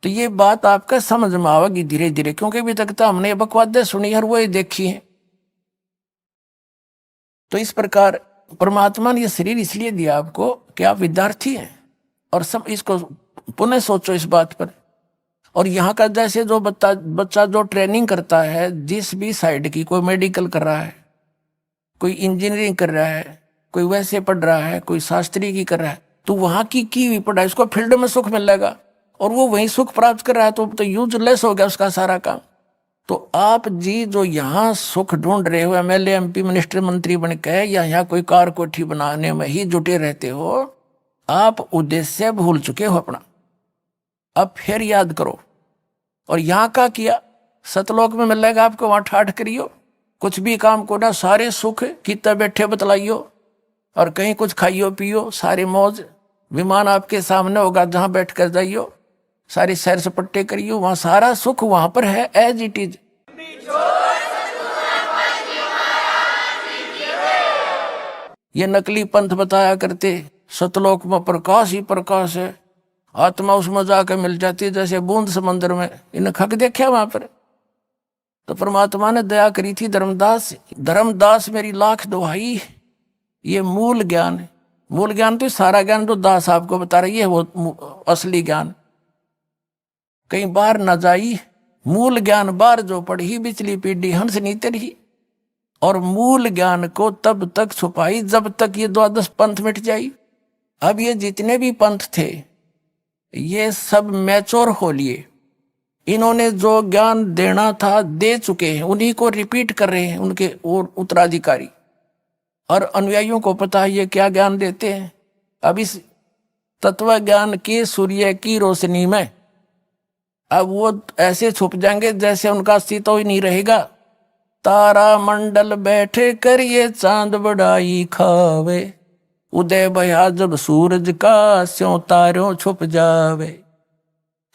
तो ये बात आपका समझ में आवेगी धीरे धीरे, क्योंकि अभी तक तो हमने बकवादें सुनी और वो देखी है। तो इस प्रकार परमात्मा ने ये शरीर इसलिए दिया आपको कि आप विद्यार्थी हैं, और सब इसको पुनः सोचो इस बात पर। और यहाँ का जैसे जो बच्चा जो ट्रेनिंग करता है, जिस भी साइड की, कोई मेडिकल कर रहा है, कोई इंजीनियरिंग कर रहा है, कोई वैसे पढ़ रहा है, कोई शास्त्री की कर रहा है, तो वहां की हुई पढ़ाई उसको फील्ड में सुख मिलेगा और वो वहीं सुख प्राप्त कर रहा है, तो यूजलेस हो गया उसका सारा काम। तो आप जी जो यहाँ सुख ढूंढ रहे हो, MLA MP मिनिस्टर मंत्री बन के, या यहाँ कोई कार कोठी बनाने में ही जुटे रहते हो, आप उद्देश्य भूल चुके हो अपना। अब फिर याद करो। और यहाँ का किया सतलोक में मिलेगा आपको, वहां ठाठ करियो, कुछ भी काम को ना, सारे सुख कितना बैठे बतलाइयो, और कहीं कुछ खाइयो पियो, सारे मौज, विमान आपके सामने होगा, जहां बैठ कर जाइयो, सारी सैर सपट्टे करियो, वहां सारा सुख वहां पर है एज इट इज। ये नकली पंथ बताया करते, सतलोक में प्रकाश ही प्रकाश है, आत्मा उसमें जाकर मिल जाती है जैसे बूंद समंदर में। इन्हें खक देखा वहां पर। तो परमात्मा ने दया करी थी धर्मदास मेरी लाख दुहाई, ये मूल ज्ञान है। मूल ज्ञान तो सारा ज्ञान जो दास आपको बता रही है वो असली ज्ञान, कहीं बाहर न जाई। मूल ज्ञान बाहर जो पढ़ी, बिचली पीढ़ी हंस नीति रही, और मूल ज्ञान को तब तक छुपाई जब तक ये 12 पंथ मिट जाई। अब ये जितने भी पंथ थे ये सब मैच्योर हो लिए, इन्होंने जो ज्ञान देना था दे चुके हैं, उन्हीं को रिपीट कर रहे हैं उनके और उत्तराधिकारी, और अनुयायियों को पता है ये क्या ज्ञान देते हैं। अब इस तत्व ज्ञान के सूर्य की रोशनी में अब वो ऐसे छुप जाएंगे जैसे उनका अस्तित्व ही नहीं रहेगा। तारा मंडल बैठे कर ये चांद बड़ाई खावे, उदय भया जब सूरज का स्यों तारों छुप जावे।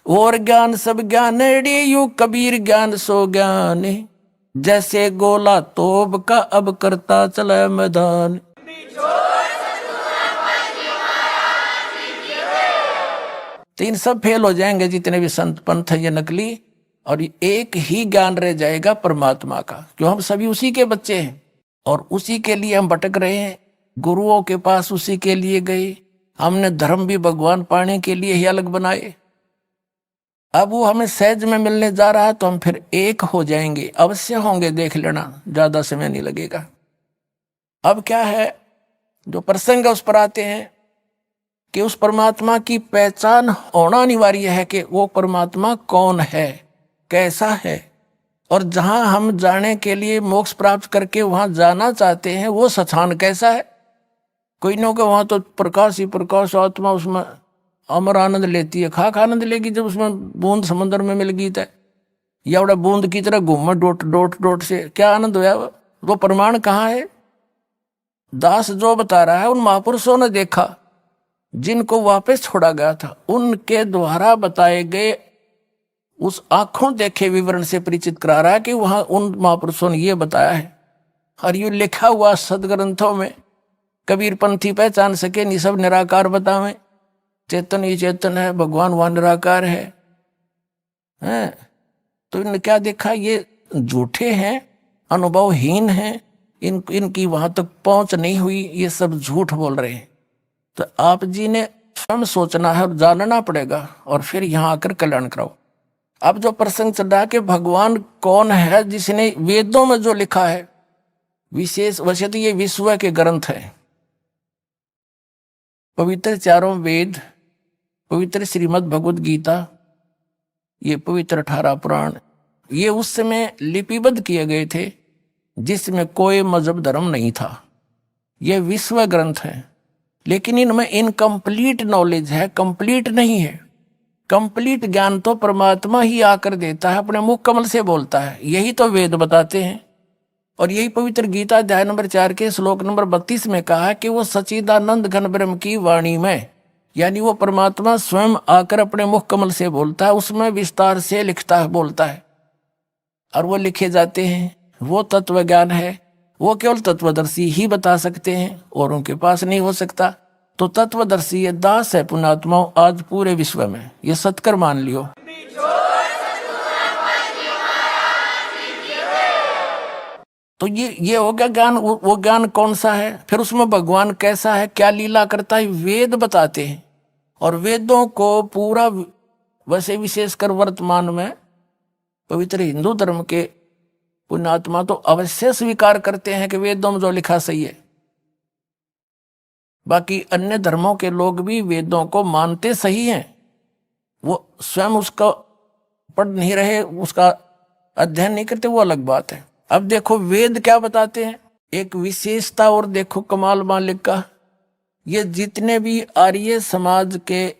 और ज्ञान सब ज्ञानेड़ी यू कबीर ज्ञान सो ज्ञान, जैसे गोला तोब का अब करता चला मैदान। तो इन सब फेल हो जाएंगे जितने भी संत पंथ है ये नकली, और एक ही ज्ञान रह जाएगा परमात्मा का, क्यों हम सभी उसी के बच्चे हैं और उसी के लिए हम भटक रहे हैं। गुरुओं के पास उसी के लिए गए, हमने धर्म भी भगवान पाने के लिए ही अलग बनाए। अब वो हमें सहज में मिलने जा रहा है तो हम फिर एक हो जाएंगे, अवश्य होंगे, देख लेना, ज्यादा समय नहीं लगेगा। अब क्या है जो प्रसंग उस पर आते हैं कि उस परमात्मा की पहचान होना अनिवार्य है कि वो परमात्मा कौन है, कैसा है, और जहां हम जाने के लिए मोक्ष प्राप्त करके वहां जाना चाहते हैं वो स्थान कैसा है। कोई नहीं होगा वहां तो प्रकाश ही प्रकाश, आत्मा उसमें अमर आनंद लेती है। खाक आनंद लेगी जब उसमें बूंद समंदर में मिल गई है, या बड़ा बूंद की तरह घूम डोट डोट डोट से क्या आनंद होया। वो प्रमाण कहाँ है? दास जो बता रहा है उन महापुरुषों ने देखा जिनको वापस छोड़ा गया था, उनके द्वारा बताए गए उस आंखों देखे विवरण से परिचित करा रहा है कि वहां उन महापुरुषों ने ये बताया है। और ये लिखा हुआ सदग्रंथों में कबीर पंथी पहचान सके नहीं, सब निराकार बतावे, चेतन ही चेतन है, भगवान वहां निराकार है। तो इन्होंने क्या देखा, ये झूठे हैं, अनुभवहीन हैं, इनकी वहां तक पहुंच नहीं हुई, ये सब झूठ बोल रहे हैं। तो आप जी ने स्वयं सोचना है और जानना पड़ेगा, और फिर यहाँ आकर कल्याण कराओ। अब जो प्रसंग चल रहा है कि भगवान कौन है, जिसने वेदों में जो लिखा है, विशेष वैसे तो ये विश्व के ग्रंथ है, पवित्र चारों वेद, पवित्र श्रीमद् भगवद गीता, ये पवित्र 18 पुराण ये उस समय लिपिबद्ध किए गए थे, जिसमें कोई मजहब धर्म नहीं था। ये विश्व ग्रंथ है, लेकिन इनमें इनकम्प्लीट नॉलेज है, कंप्लीट नहीं है। कंप्लीट ज्ञान तो परमात्मा ही आकर देता है, अपने मुख कमल से बोलता है। यही तो वेद बताते हैं। और यही पवित्र गीता अध्याय नंबर 4 के श्लोक नंबर 32 में कहा कि वो सच्चिदानंद घन ब्रह्म की वाणी में, यानी वो परमात्मा स्वयं आकर अपने मुख कमल से बोलता है, उसमें विस्तार से लिखता है, बोलता है, और वो लिखे जाते हैं। वो तत्व ज्ञान है, वो केवल तत्वदर्शी ही बता सकते हैं, और उनके पास नहीं हो सकता। तो तत्वदर्शी ये दास है पुण्यात्माओं आज पूरे विश्व में, ये सत्कर मान लियो। तो ये हो गया ज्ञान। वो ज्ञान कौन सा है, फिर उसमें भगवान कैसा है, क्या लीला करता है, वेद बताते हैं। और वेदों को पूरा, वैसे विशेषकर वर्तमान में पवित्र हिंदू धर्म के पुण्यात्मा तो अवश्य स्वीकार करते हैं कि वेदों में जो लिखा सही है। बाकी अन्य धर्मों के लोग भी वेदों को मानते सही हैं, वो स्वयं उसका पढ़ नहीं रहे, उसका अध्ययन नहीं करते, वो अलग बात है। अब देखो वेद क्या बताते हैं, एक विशेषता और देखो कमाल मालिक का। ये जितने भी आर्य समाज के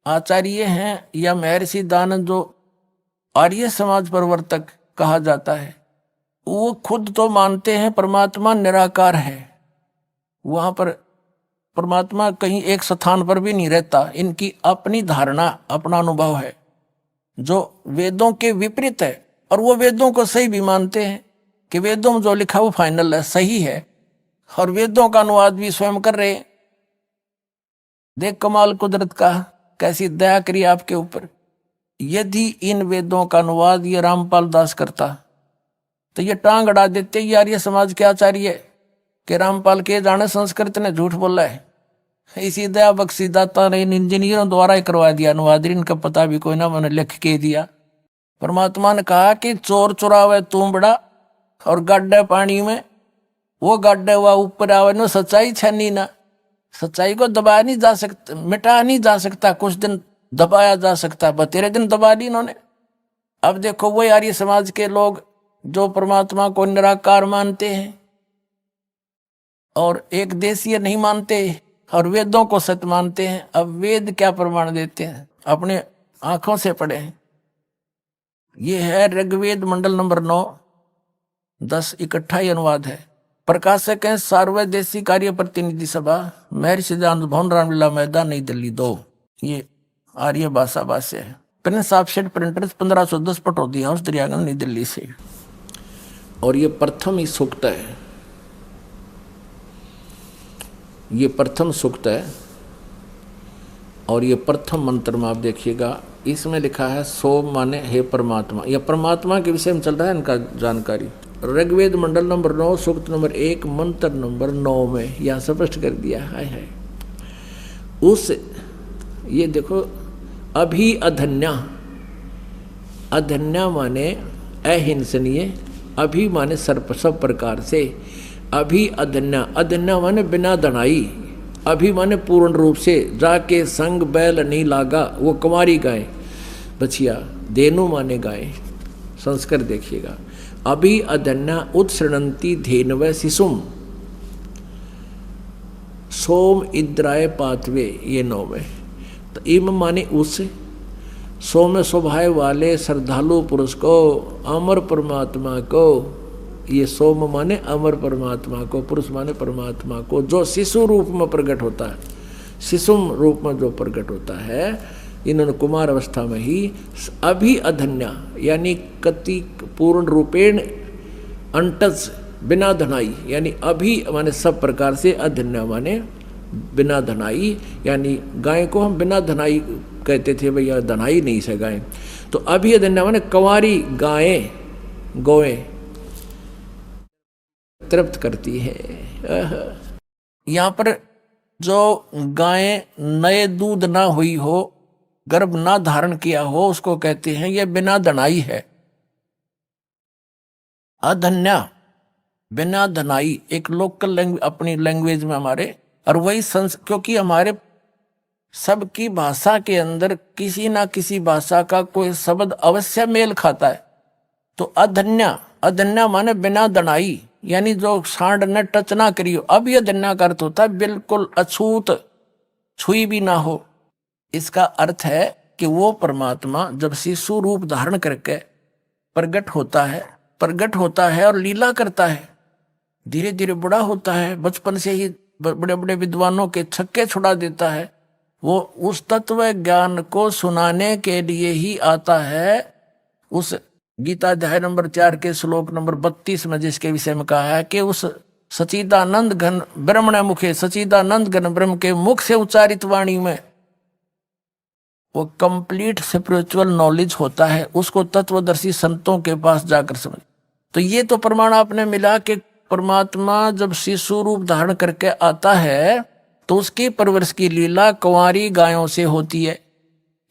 आचार्य हैं या महर्षि दानंद जो आर्य समाज प्रवर्तक कहा जाता है, वो खुद तो मानते हैं परमात्मा निराकार है। वहां पर परमात्मा कहीं एक स्थान पर भी नहीं रहता। इनकी अपनी धारणा, अपना अनुभव है जो वेदों के विपरीत है। और वो वेदों को सही भी मानते हैं कि वेदों में जो लिखा वो फाइनल है, सही है। और वेदों का अनुवाद भी स्वयं कर रहे। देख कमाल कुदरत का, कैसी दया करी आपके ऊपर। यदि इन वेदों का अनुवाद ये रामपाल दास करता तो ये टांग अड़ा देते यार, ये समाज के आचार्य कि रामपाल के जाने संस्कृत ने झूठ बोला है। इसी दया बख्शी दाता ने इन इंजीनियरों द्वारा ही करवा दिया अनुवाद, इनका पता भी कोई ना, मैंने लिख के दिया। परमात्मा ने कहा कि चोर चुरावे तू बड़ा, और गड्ढे पानी में वो गड्ढे हुआ ऊपर आवे न, सच्चाई छनी ना। सच्चाई को दबाया नहीं जा सकता, मिटा नहीं जा सकता, कुछ दिन दबाया जा सकता, 13 दिन दबा दी इन्होंने। अब देखो वो आर्य समाज के लोग जो परमात्मा को निराकार मानते हैं और एक देशीय नहीं मानते, और वेदों को सत्य मानते हैं। अब वेद क्या प्रमाण देते हैं, अपने आंखों से पढ़े हैं। ये है ऋग्वेद मंडल नंबर 9, 10 इकट्ठा ही अनुवाद है। प्रकाशक है सार्वदेशी कार्य प्रतिनिधि सभा, महर्षि दानंद भवन, रामलीला मैदान, नई दिल्ली 2। ये आर्य भाषा भाष्य है। Prince offset printers 1510 Pataudi house, Daryaganj, नई दिल्ली से। और ये प्रथम ही सूक्त है, ये प्रथम सूक्त है। और ये प्रथम मंत्र में आप देखिएगा, इसमें लिखा है सोम माने हे परमात्मा। यह परमात्मा के विषय में चल रहा है इनका जानकारी। ऋग्वेद मंडल नंबर 9 सूक्त नंबर 1 मंत्र नंबर 9 में यह स्पष्ट कर दिया है। उस ये देखो, अभी अधन्या, अधन्या माने अहिंसनीय, अभी माने सर्प सब प्रकार से, अभी अधन्या, अधन्या माने बिना दनाई, अभी माने पूर्ण रूप से, जाके संग बैल नहीं लागा, वो कुमारी गाय बछिया, देनु माने गाय। संस्कार देखिएगा, अभी अधन्या उत्सृणंती धेनव शिशुम, सोम इद्राय पातवे, ये 9 में। तो इम माने उस, सोम स्वभाव वाले श्रद्धालु पुरुष को, अमर परमात्मा को, ये सोम माने अमर परमात्मा को, पुरुष माने परमात्मा को, जो शिशु रूप में प्रकट होता है, शिशुम रूप में जो प्रकट होता है। इन्होंने कुमार अवस्था में ही अभी अधन्या यानी कति पूर्ण रूपेण अंटज बिना धनाई, यानी अभी माने सब प्रकार से, अधन्या माने बिना धनाई, यानी गाय को हम बिना धनाई कहते थे, भैया धनाई नहीं से गाय। तो अभी अधन्या माने कंवारी गायें, गौएं तृप्त करती है। यहाँ पर जो गायें नए दूध ना हुई हो, गर्भ ना धारण किया हो, उसको कहते हैं ये बिना धनाई है। अधन्या बिना धनाई एक लोकल लैंग्वेज, अपनी लैंग्वेज में हमारे, और वही क्योंकि हमारे सबकी भाषा के अंदर किसी ना किसी भाषा का कोई शब्द अवश्य मेल खाता है। तो अधन्या, अधन्या माने बिना दनाई, यानी जो सांड ने टच ना करियो। अब यह धन्या का अर्थ होता है बिल्कुल अछूत, छुई भी ना हो। इसका अर्थ है कि वो परमात्मा जब शिशु रूप धारण करके प्रकट होता है और लीला करता है, धीरे धीरे बड़ा होता है, बचपन से ही बड़े बड़े विद्वानों के छक्के छुड़ा देता है। वो उस तत्व ज्ञान को सुनाने के लिए ही आता है। उस गीता अध्याय नंबर 4 के श्लोक नंबर 32 में जिसके विषय में कहा है कि उस सचिदानंद घन ब्रह्मण मुखे, सचिदानंद घन ब्रह्म के मुख से उच्चारित वाणी में वो कंप्लीट स्पिरिचुअल नॉलेज होता है। उसको तत्वदर्शी संतों के पास जाकर समझ। तो ये तो प्रमाण आपने मिला कि परमात्मा जब शिशु रूप धारण करके आता है तो उसकी परवरिश की लीला कुंवारी गायों से होती है।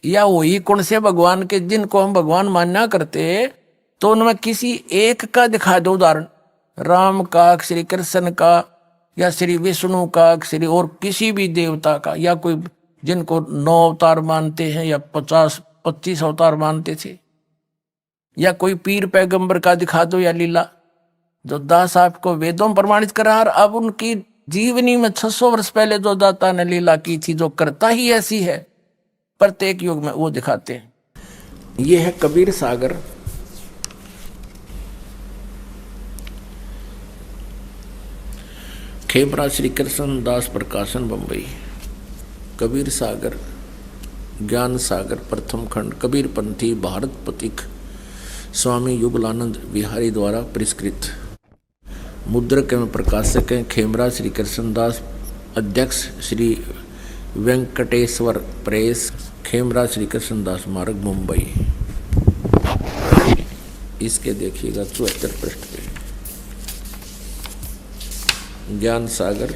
या वही कौन से भगवान के जिनको हम भगवान मानना करते, तो उनमें किसी एक का दिखा दो उदाहरण, राम का, श्री कृष्ण का, या श्री विष्णु का, श्री और किसी भी देवता का, या कोई जिनको 9 अवतार मानते हैं या 50-25 अवतार मानते थे, या कोई पीर पैगंबर का दिखा दो या लीला जो दास आपको वेदों में प्रमाणित करा। अब उनकी जीवनी में 600 वर्ष पहले जो दाता ने लीला की थी, जो करता ही ऐसी है, प्रत्येक युग में वो दिखाते हैं। ये है कबीर सागर। खेमरा श्री कृष्ण दास प्रकाशन बंबई। कबीर सागर, ज्ञान सागर प्रथम खंड, कबीर पंथी भारत पथिक, स्वामी युगलानंद विहारी द्वारा परिष्कृत। मुद्रक एवं प्रकाशक हैं खेमरा श्री कृष्णदास, अध्यक्ष श्री वेंकटेश्वर प्रेस, खेमरा श्री कृष्णदास मार्ग मुंबई। इसके देखिएगा 74 पृष्ठ पे ज्ञान सागर।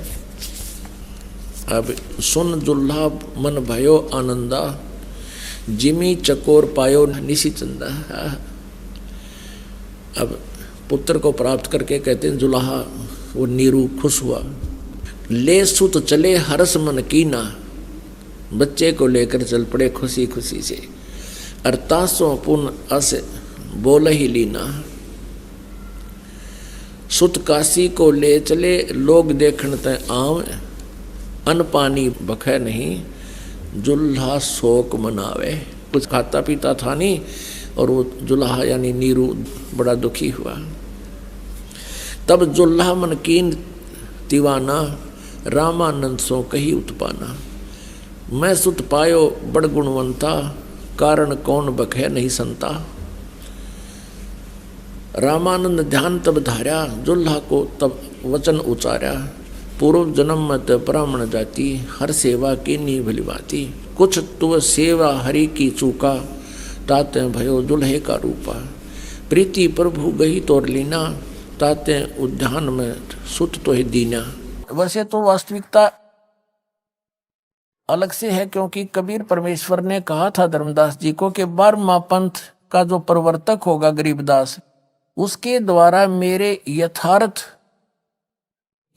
अब सुन दुल्हा मन भयो आनंदा, जिमी चकोर पायो निशी चंदा। अब पुत्र को प्राप्त करके कहते हैं जुलाहा, वो नीरू खुश हुआ। ले सुत चले हरस मन कीना, बच्चे को लेकर चल पड़े खुशी खुशी से। अरतासों पुन अस बोल ही लीना, सुत काशी को ले चले लोग देखण तय आव, अन पानी बखे नहीं जुल्हा शोक मनावे। कुछ खाता पीता था नहीं, और वो जुल्हा यानी नीरू बड़ा दुखी हुआ। तब जुल्हा मन कीन दीवाना, रामानंद सो कही उत्पाना। मैं सुत पायो बड़ गुणवंता, कारण कौन बखे नहीं संता। रामानंद ध्यान तब धार्या, जुल्हा को तब वचन उचार्या। पूर्व जन्म मत ब्राह्मण जाति, हर सेवा की नी भली बाती। कुछ तु सेवा हरि की चूका, ताते भयो दुल्हे का रूपा। प्रीति प्रभु गही तोर लीना, ताते उद्यान में सुत तो ही दीना। वैसे तो वास्तविकता अलग से है, क्योंकि कबीर परमेश्वर ने कहा था धर्मदास जी को कि 12वां पंथ का जो प्रवर्तक होगा गरीबदास, उसके द्वारा मेरे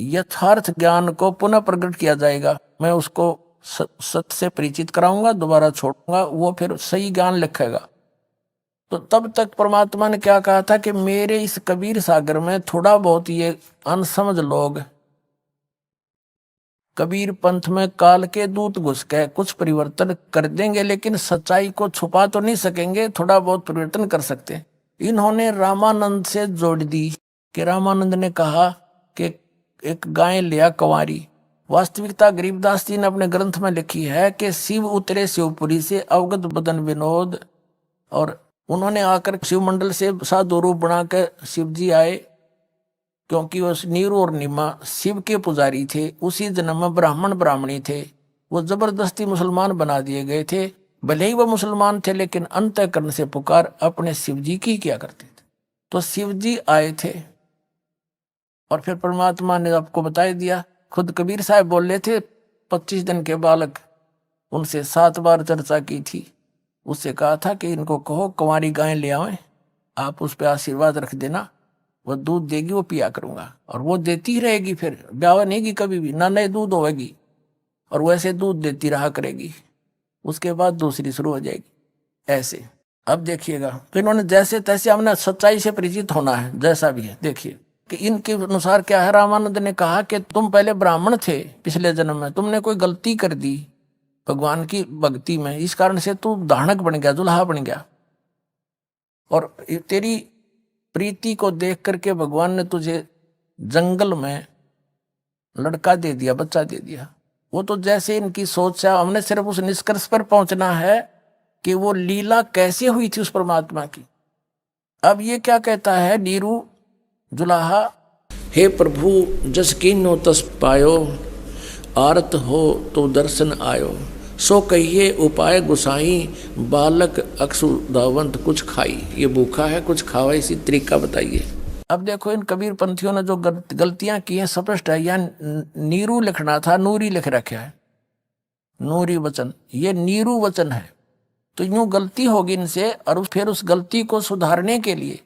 यथार्थ ज्ञान को पुनः प्रकट किया जाएगा। मैं उसको सत्य से परिचित कराऊंगा, दोबारा छोड़ूंगा, वो फिर सही ज्ञान लिखेगा। तो तब तक परमात्मा ने क्या कहा था कि मेरे इस कबीर सागर में थोड़ा बहुत ये अनसमझ लोग कबीर पंथ में काल के दूत घुस के कुछ परिवर्तन कर देंगे, लेकिन सच्चाई को छुपा तो नहीं सकेंगे, थोड़ा बहुत परिवर्तन कर सकते हैं। इन्होंने रामानंद से जोड़ दी कि रामानंद ने कहा कि एक गाय लिया कंवारी। वास्तविकता गरीबदास जी ने अपने ग्रंथ में लिखी है कि शिव उतरे शिवपुरी से अवगत बदन विनोद, और उन्होंने आकर शिव मंडल से साधु रूप बना के शिव जी आए, क्योंकि उस नीरू और निमा शिव के पुजारी थे। उसी जन्म में ब्राह्मण ब्राह्मणी थे, वो जबरदस्ती मुसलमान बना दिए गए थे। भले ही वो मुसलमान थे, लेकिन अंतःकरण से पुकार अपने शिव जी की किया करते थे। तो शिव जी आए थे, और फिर परमात्मा ने आपको बता दिया। खुद कबीर साहब बोल रहे थे, 25 दिन के बालक, उनसे 7 बार चर्चा की थी। उससे कहा था कि इनको कहो कुंवारी गाय ले आवे, आप उस पर आशीर्वाद रख देना, वो दूध देगी, वो पिया करूंगा, और वो देती ही रहेगी, फिर ब्याह नहीं की कभी भी, ना नए दूध होगी। और वैसे दूध देती रहा करेगी, उसके बाद दूसरी शुरू हो जाएगी ऐसे। अब देखिएगा, तो इन्होंने जैसे तैसे हमने सच्चाई से परिचित होना है, जैसा भी है। देखिए कि इनके अनुसार क्या है, रामानंद ने कहा कि तुम पहले ब्राह्मण थे पिछले जन्म में, तुमने कोई गलती कर दी भगवान की भक्ति में, इस कारण से तू दानक बन गया, दुल्हा बन गया, और तेरी प्रीति को देख करके भगवान ने तुझे जंगल में लड़का दे दिया, बच्चा दे दिया। वो तो जैसे इनकी सोच है, हमने सिर्फ उस निष्कर्ष पर पहुंचना है कि वो लीला कैसे हुई थी उस परमात्मा की। अब ये क्या कहता है नीरू जुलाहा, हे प्रभु जस कीनो तस पायो, आरत हो तो दर्शन आयो, सो कहिए उपाय गुसाई, बालक अक्षुदावंत कुछ खाई। ये भूखा है कुछ खावा, इसी तरीका बताइए। अब देखो इन कबीर पंथियों ने जो गलतियां की हैं स्पष्ट है। यहाँ नीरू लिखना था, नूरी लिख रखा है, नूरी वचन, ये नीरू वचन है। तो यूं गलती होगी इनसे, और फिर उस गलती को सुधारने के लिए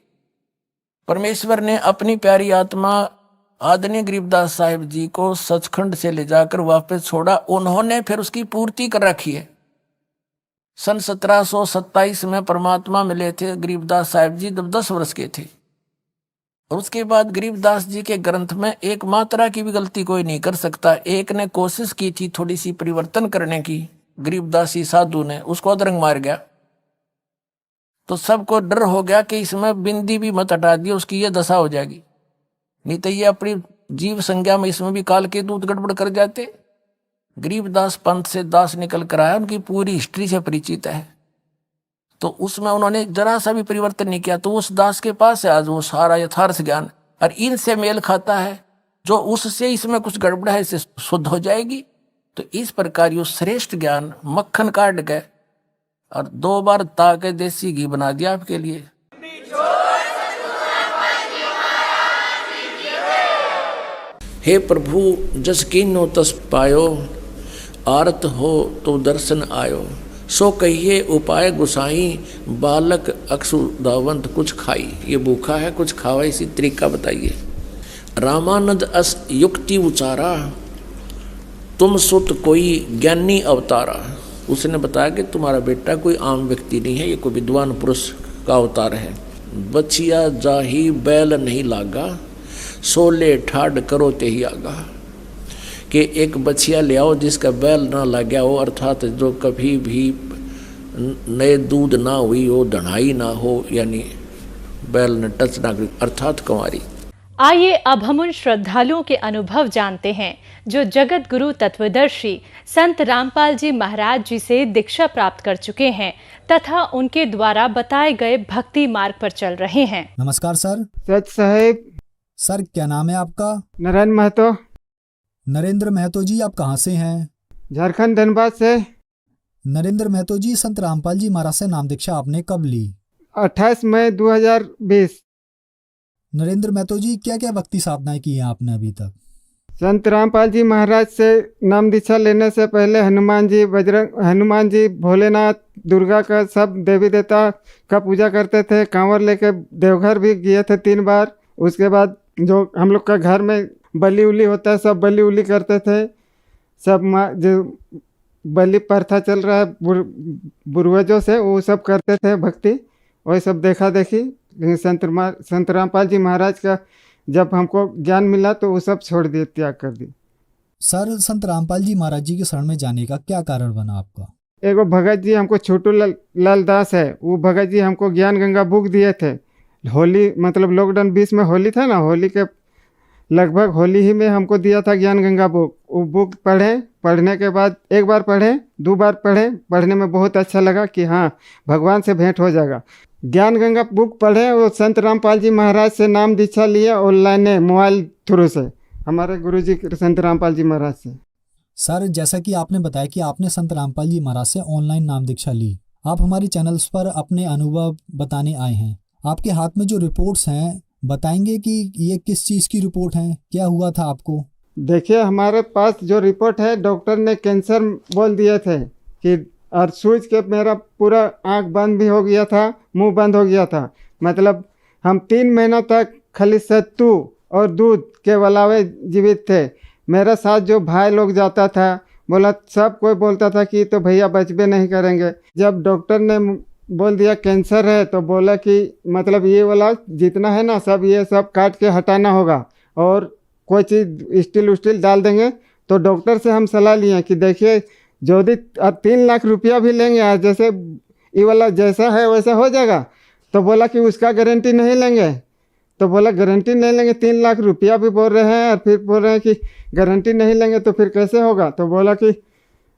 परमेश्वर ने अपनी प्यारी आत्मा आदरणीय गरीबदास साहिब जी को सचखंड से ले जाकर वापस छोड़ा। उन्होंने फिर उसकी पूर्ति कर रखी है। सन 1727 में परमात्मा मिले थे गरीबदास साहिब जी जब 10 वर्ष के थे, और उसके बाद गरीबदास जी के ग्रंथ में एक मात्रा की भी गलती कोई नहीं कर सकता। एक ने कोशिश की थी थोड़ी सी परिवर्तन करने की, गरीबदासी साधु ने, उसको अदरंग मार गया। तो सबको डर हो गया कि इसमें बिंदी भी मत हटा दिए, उसकी ये दशा हो जाएगी, नहीं तो ये अपनी जीव संज्ञा में इसमें भी काल के दूत गड़बड़ कर जाते। गरीबदास पंथ से दास निकल कर आया, उनकी पूरी हिस्ट्री से परिचित है, तो उसमें उन्होंने जरा सा भी परिवर्तन नहीं किया। तो उस दास के पास है आज वो सारा यथार्थ ज्ञान, और इनसे मेल खाता है, जो उससे इसमें कुछ गड़बड़ है इससे शुद्ध हो जाएगी। तो इस प्रकार यो श्रेष्ठ ज्ञान मक्खन काट गए और 2 बार ताके देसी घी बना दिया आपके लिए। हे प्रभु जस कीनो तस पायो, आरत हो तो दर्शन आयो, सो कहिए उपाय गुसाई, बालक अक्षुदावंत कुछ खाई। ये भूखा है कुछ खावा, इसी तरीका बताइए। रामानंद अस युक्ति उचारा, तुम सुत कोई ज्ञानी अवतारा। उसने बताया कि तुम्हारा बेटा कोई आम व्यक्ति नहीं है, ये कोई विद्वान पुरुष का अवतार है। बचिया जाही बैल नहीं लागा, सोले ठाड करो ते ही आगा। कि एक बछिया ले आओ जिसका बैल ना लग गया हो, अर्थात जो कभी भी नए दूध ना हुई हो, दढ़ाई ना हो, यानी बैल ने टच ना करी, अर्थात कुंवारी। आइए अब हम उन श्रद्धालुओं के अनुभव जानते हैं जो जगत गुरु तत्वदर्शी संत रामपाल जी महाराज जी से दीक्षा प्राप्त कर चुके हैं तथा उनके द्वारा बताए गए भक्ति मार्ग पर चल रहे हैं। नमस्कार सर। सच साहेब। सर क्या नाम है आपका? नारायण महतो। नरेंद्र महतो जी, आप कहाँ से हैं? झारखंड धनबाद से। नरेंद्र महतो जी, संत रामपाल जी महाराज से नाम दीक्षा आपने कब ली? 28 मई 2020। नरेंद्र महतो जी, क्या क्या भक्ति साधनाएं की हैं आपने अभी तक? संत रामपाल जी महाराज से नाम दीक्षा लेने से पहले हनुमान जी, भोलेनाथ, दुर्गा का सब देवी देवता का पूजा करते थे। कांवर लेके देवघर भी गए थे 3 बार। उसके बाद जो हम लोग का घर में बलि उली होता है, सब बलि उली करते थे। सब जो बलि प्रथा चल रहा है पूर्वजों से, वो सब करते थे भक्ति, वही सब देखा देखी। संत रामपाल जी महाराज का जब हमको ज्ञान मिला तो वो सब छोड़ दिए, त्याग कर दिए। सर, संत रामपाल जी महाराज जी के शरण में जाने का क्या कारण बना आपका? एगो भगत जी हमको छोटू लाल दास है, वो भगत जी हमको ज्ञान गंगा बुक दिए थे। होली मतलब लॉकडाउन 20 में होली था ना, होली के लगभग होली ही में हमको दिया था ज्ञान गंगा बुक। वो बुक पढ़ने के बाद 1 बार पढ़े, 2 बार पढ़ने में बहुत अच्छा लगा कि हाँ भगवान से भेंट हो जाएगा। ज्ञान गंगा बुक पढ़े और संत रामपाल जी महाराज से नाम दीक्षा लिए ऑनलाइन मोबाइल थ्रू से, हमारे गुरुजी संत रामपाल जी महाराज से। सर, जैसा कि आपने बताया कि आपने संत रामपाल जी महाराज से ऑनलाइन नाम दीक्षा ली, आप हमारे चैनल्स पर अपने अनुभव बताने आए हैं। आपके हाथ में जो रिपोर्ट्स हैं, बताएंगे कि ये किस चीज़ की रिपोर्ट है, क्या हुआ था आपको? देखिए, हमारे पास जो रिपोर्ट है, डॉक्टर ने कैंसर बोल दिए थे कि, और सोच के मेरा पूरा आंख बंद भी हो गया था, मुंह बंद हो गया था। मतलब हम 3 महीना तक खाली सत्तू और दूध के अलावे जीवित थे। मेरा साथ जो भाई लोग जाता था बोला सब कोई बोलता था कि तो भैया बचबे नहीं करेंगे। जब डॉक्टर ने बोल दिया कैंसर है तो बोला कि मतलब ये वाला जितना है ना सब ये सब काट के हटाना होगा और कोई चीज़ स्टील उस्टील डाल देंगे। तो डॉक्टर से हम सलाह लिए कि देखिए जो भी 3 लाख रुपया भी लेंगे आज जैसे ये वाला जैसा है वैसा हो जाएगा। तो बोला कि उसका गारंटी नहीं लेंगे। तो बोला गारंटी नहीं लेंगे, 3 लाख रुपया भी बोल रहे हैं और फिर बोल रहे हैं कि गारंटी नहीं लेंगे तो फिर कैसे होगा। तो बोला कि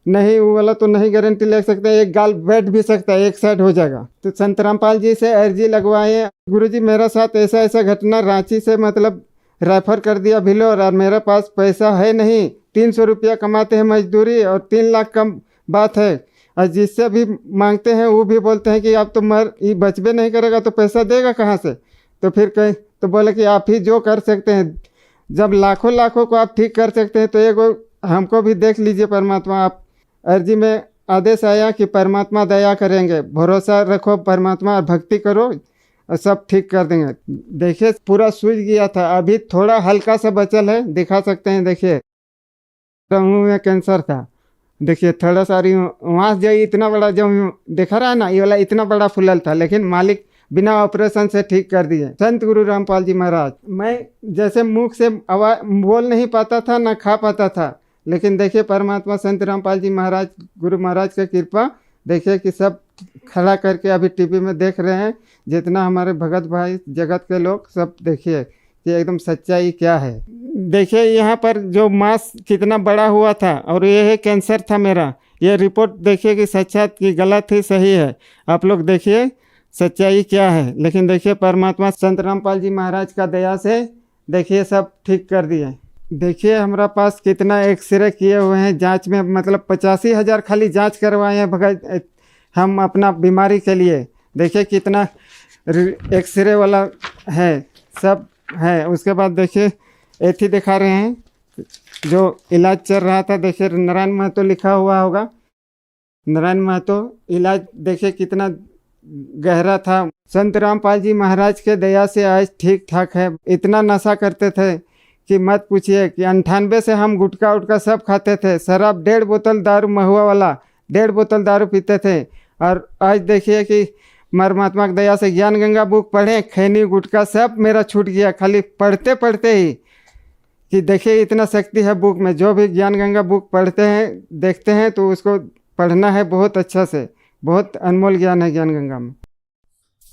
नहीं वो वाला तो नहीं गारंटी ले सकते, एक गाल बैठ भी सकता है, एक साइड हो जाएगा। तो संत रामपाल जी से अर्जी लगवाए, गुरुजी मेरा साथ ऐसा ऐसा घटना, रांची से मतलब रेफर कर दिया भिलोर और मेरे पास पैसा है नहीं, 300 रुपया कमाते हैं मजदूरी और 3 लाख कम बात है। और जिससे भी मांगते हैं वो भी बोलते हैं कि आप तो ये बचबे नहीं करेगा तो पैसा देगा कहाँ से। तो फिर कहीं तो बोले कि आप ही जो कर सकते हैं, जब लाखों लाखों को आप ठीक कर सकते हैं तो एगो हमको भी देख लीजिए परमात्मा। आप अर्जी में आदेश आया कि परमात्मा दया करेंगे, भरोसा रखो परमात्मा और भक्ति करो और सब ठीक कर देंगे। देखिए पूरा सूझ गया था, अभी थोड़ा हल्का सा बचल है, दिखा सकते हैं। देखिए मुंह में कैंसर था, देखिए थोड़ा सा वहाँ जो इतना बड़ा जो दिखा रहा है ना ये वाला इतना बड़ा फुलल था, लेकिन मालिक बिना ऑपरेशन से ठीक कर दिए। संत गुरु रामपाल जी महाराज, मैं जैसे मुख से आवाज बोल नहीं पाता था ना खा पाता था, लेकिन देखिए परमात्मा संत रामपाल जी महाराज गुरु महाराज की कृपा, देखिए कि सब खड़ा करके अभी टीवी में देख रहे हैं, जितना हमारे भगत भाई जगत के लोग सब देखिए कि एकदम सच्चाई क्या है। देखिए यहाँ पर जो मांस कितना बड़ा हुआ था और ये है कैंसर था मेरा, ये रिपोर्ट देखिए कि सच्चा कि गलत ही सही है, आप लोग देखिए सच्चाई क्या है। लेकिन देखिए परमात्मा संत रामपाल जी महाराज का दया से देखिए सब ठीक कर दिए। देखिए हमारा पास कितना एक्सरे किए हुए हैं जांच में, मतलब 85,000 खाली जांच करवाए हैं भगत हम अपना बीमारी के लिए। देखिए कितना एक्सरे वाला है, सब है। उसके बाद देखिए एथी दिखा रहे हैं जो इलाज चल रहा था, देखिए नारायण महतो लिखा हुआ होगा, नारायण महतो इलाज देखिए कितना गहरा था। संत रामपाल जी महाराज के दया से आज ठीक ठाक है। इतना नशा करते थे कि मत पूछिए कि 98 से हम गुटखा उटका सब खाते थे, शराब 1.5 बोतल दारू, महुआ वाला 1.5 बोतल दारू पीते थे। और आज देखिए कि परमात्मा की दया से ज्ञान गंगा बुक पढ़े, खैनी गुटखा सब मेरा छूट गया खाली पढ़ते पढ़ते ही। कि देखिए इतना शक्ति है बुक में, जो भी ज्ञान गंगा बुक पढ़ते हैं देखते हैं तो उसको पढ़ना है बहुत अच्छा से, बहुत अनमोल ज्ञान है ज्ञान गंगा में।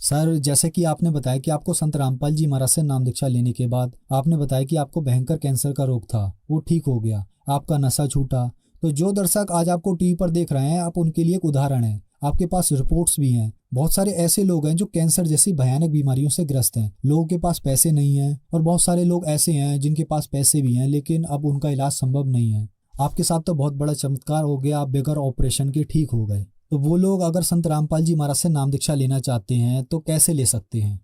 सर जैसे कि आपने बताया कि आपको संत रामपाल जी महाराज से नाम दीक्षा लेने के बाद आपने बताया कि आपको भयंकर कैंसर का रोग था, वो ठीक हो गया, आपका नशा छूटा। तो जो दर्शक आज आपको टीवी पर देख रहे हैं, आप उनके लिए एक उदाहरण है। आपके पास रिपोर्ट्स भी हैं। बहुत सारे ऐसे लोग हैं जो कैंसर जैसी भयानक बीमारियों से ग्रस्त हैं। लोगों के पास पैसे नहीं हैं और बहुत सारे लोग ऐसे हैं जिनके पास पैसे भी हैं लेकिन अब उनका इलाज संभव नहीं है। आपके साथ तो बहुत बड़ा चमत्कार हो गया, आप बगैर ऑपरेशन के ठीक हो गए। तो वो लोग अगर संत रामपाल जी महाराज से नाम दीक्षा लेना चाहते हैं तो कैसे ले सकते हैं?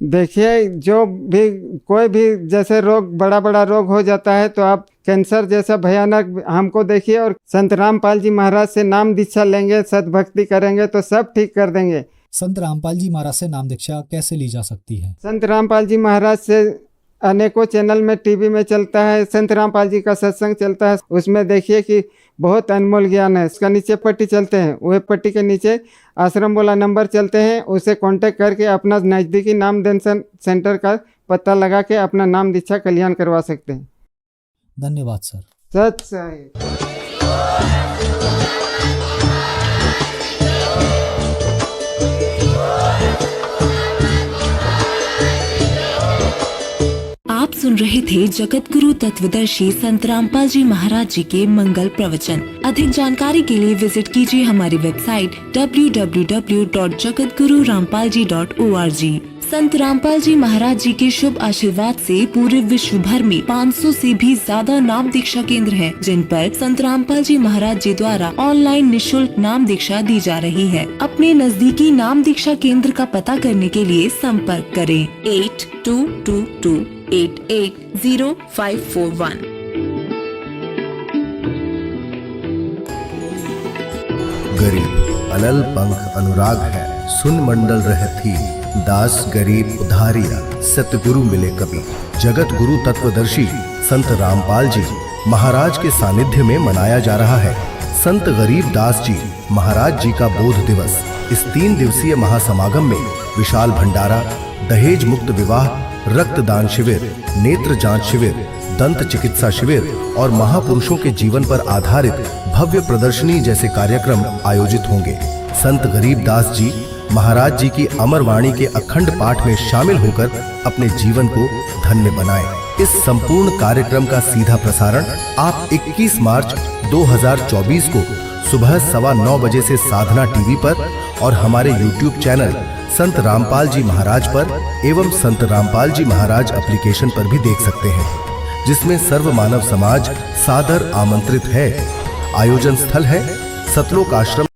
देखिए जो भी कोई भी जैसे रोग बड़ा बड़ा रोग हो जाता है तो आप कैंसर जैसा भयानक हमको देखिए और संत रामपाल जी महाराज से नाम दीक्षा लेंगे, सद्भक्ति करेंगे तो सब ठीक कर देंगे। संत रामपाल जी महाराज से नाम दीक्षा कैसे ली जा सकती है? संत रामपाल जी महाराज से अनेकों चैनल में टीवी में चलता है, संत रामपाल जी का सत्संग चलता है, उसमें देखिए कि बहुत अनमोल ज्ञान है। उसका नीचे पट्टी चलते हैं, वह पट्टी के नीचे आश्रम वाला नंबर चलते हैं, उसे कांटेक्ट करके अपना नज़दीकी नाम दान सेंटर का पता लगा के अपना नाम दीक्षा कल्याण करवा सकते हैं। धन्यवाद सर। सच सही। आप सुन रहे थे जगत गुरु तत्वदर्शी संत रामपाल जी महाराज जी के मंगल प्रवचन। अधिक जानकारी के लिए विजिट कीजिए हमारी वेबसाइट www.jagatgururampalji.org। संत रामपाल जी महाराज जी के शुभ आशीर्वाद से पूरे विश्व भर में 500 से भी ज्यादा नाम दीक्षा केंद्र हैं, जिन पर संत रामपाल जी महाराज जी द्वारा ऑनलाइन निशुल्क नाम दीक्षा दी जा रही है। अपने नजदीकी नाम दीक्षा केंद्र का पता करने के लिए संपर्क करें 8222880541। गरीब अलल पंख अनुराग है, सुन मंडल रहती दास गरीब उधारिया, सतगुरु मिले कभी। जगत गुरु तत्वदर्शी संत रामपाल जी महाराज के सानिध्य में मनाया जा रहा है संत गरीब दास जी महाराज जी का बोध दिवस। इस 3 दिवसीय महासमागम में विशाल भंडारा, दहेज मुक्त विवाह, रक्तदान शिविर, नेत्र जांच शिविर, दंत चिकित्सा शिविर और महापुरुषों के जीवन पर आधारित भव्य प्रदर्शनी जैसे कार्यक्रम आयोजित होंगे। संत गरीब दास जी महाराज जी की अमर वाणी के अखंड पाठ में शामिल होकर अपने जीवन को धन्य बनाएं। इस संपूर्ण कार्यक्रम का सीधा प्रसारण आप 21 मार्च 2024 को सुबह 9:15 बजे से साधना टीवी पर और हमारे YouTube चैनल संत रामपाल जी महाराज पर एवं संत रामपाल जी महाराज एप्लीकेशन पर भी देख सकते हैं, जिसमें सर्व मानव समाज सादर आमंत्रित है। आयोजन स्थल है सतलोक आश्रम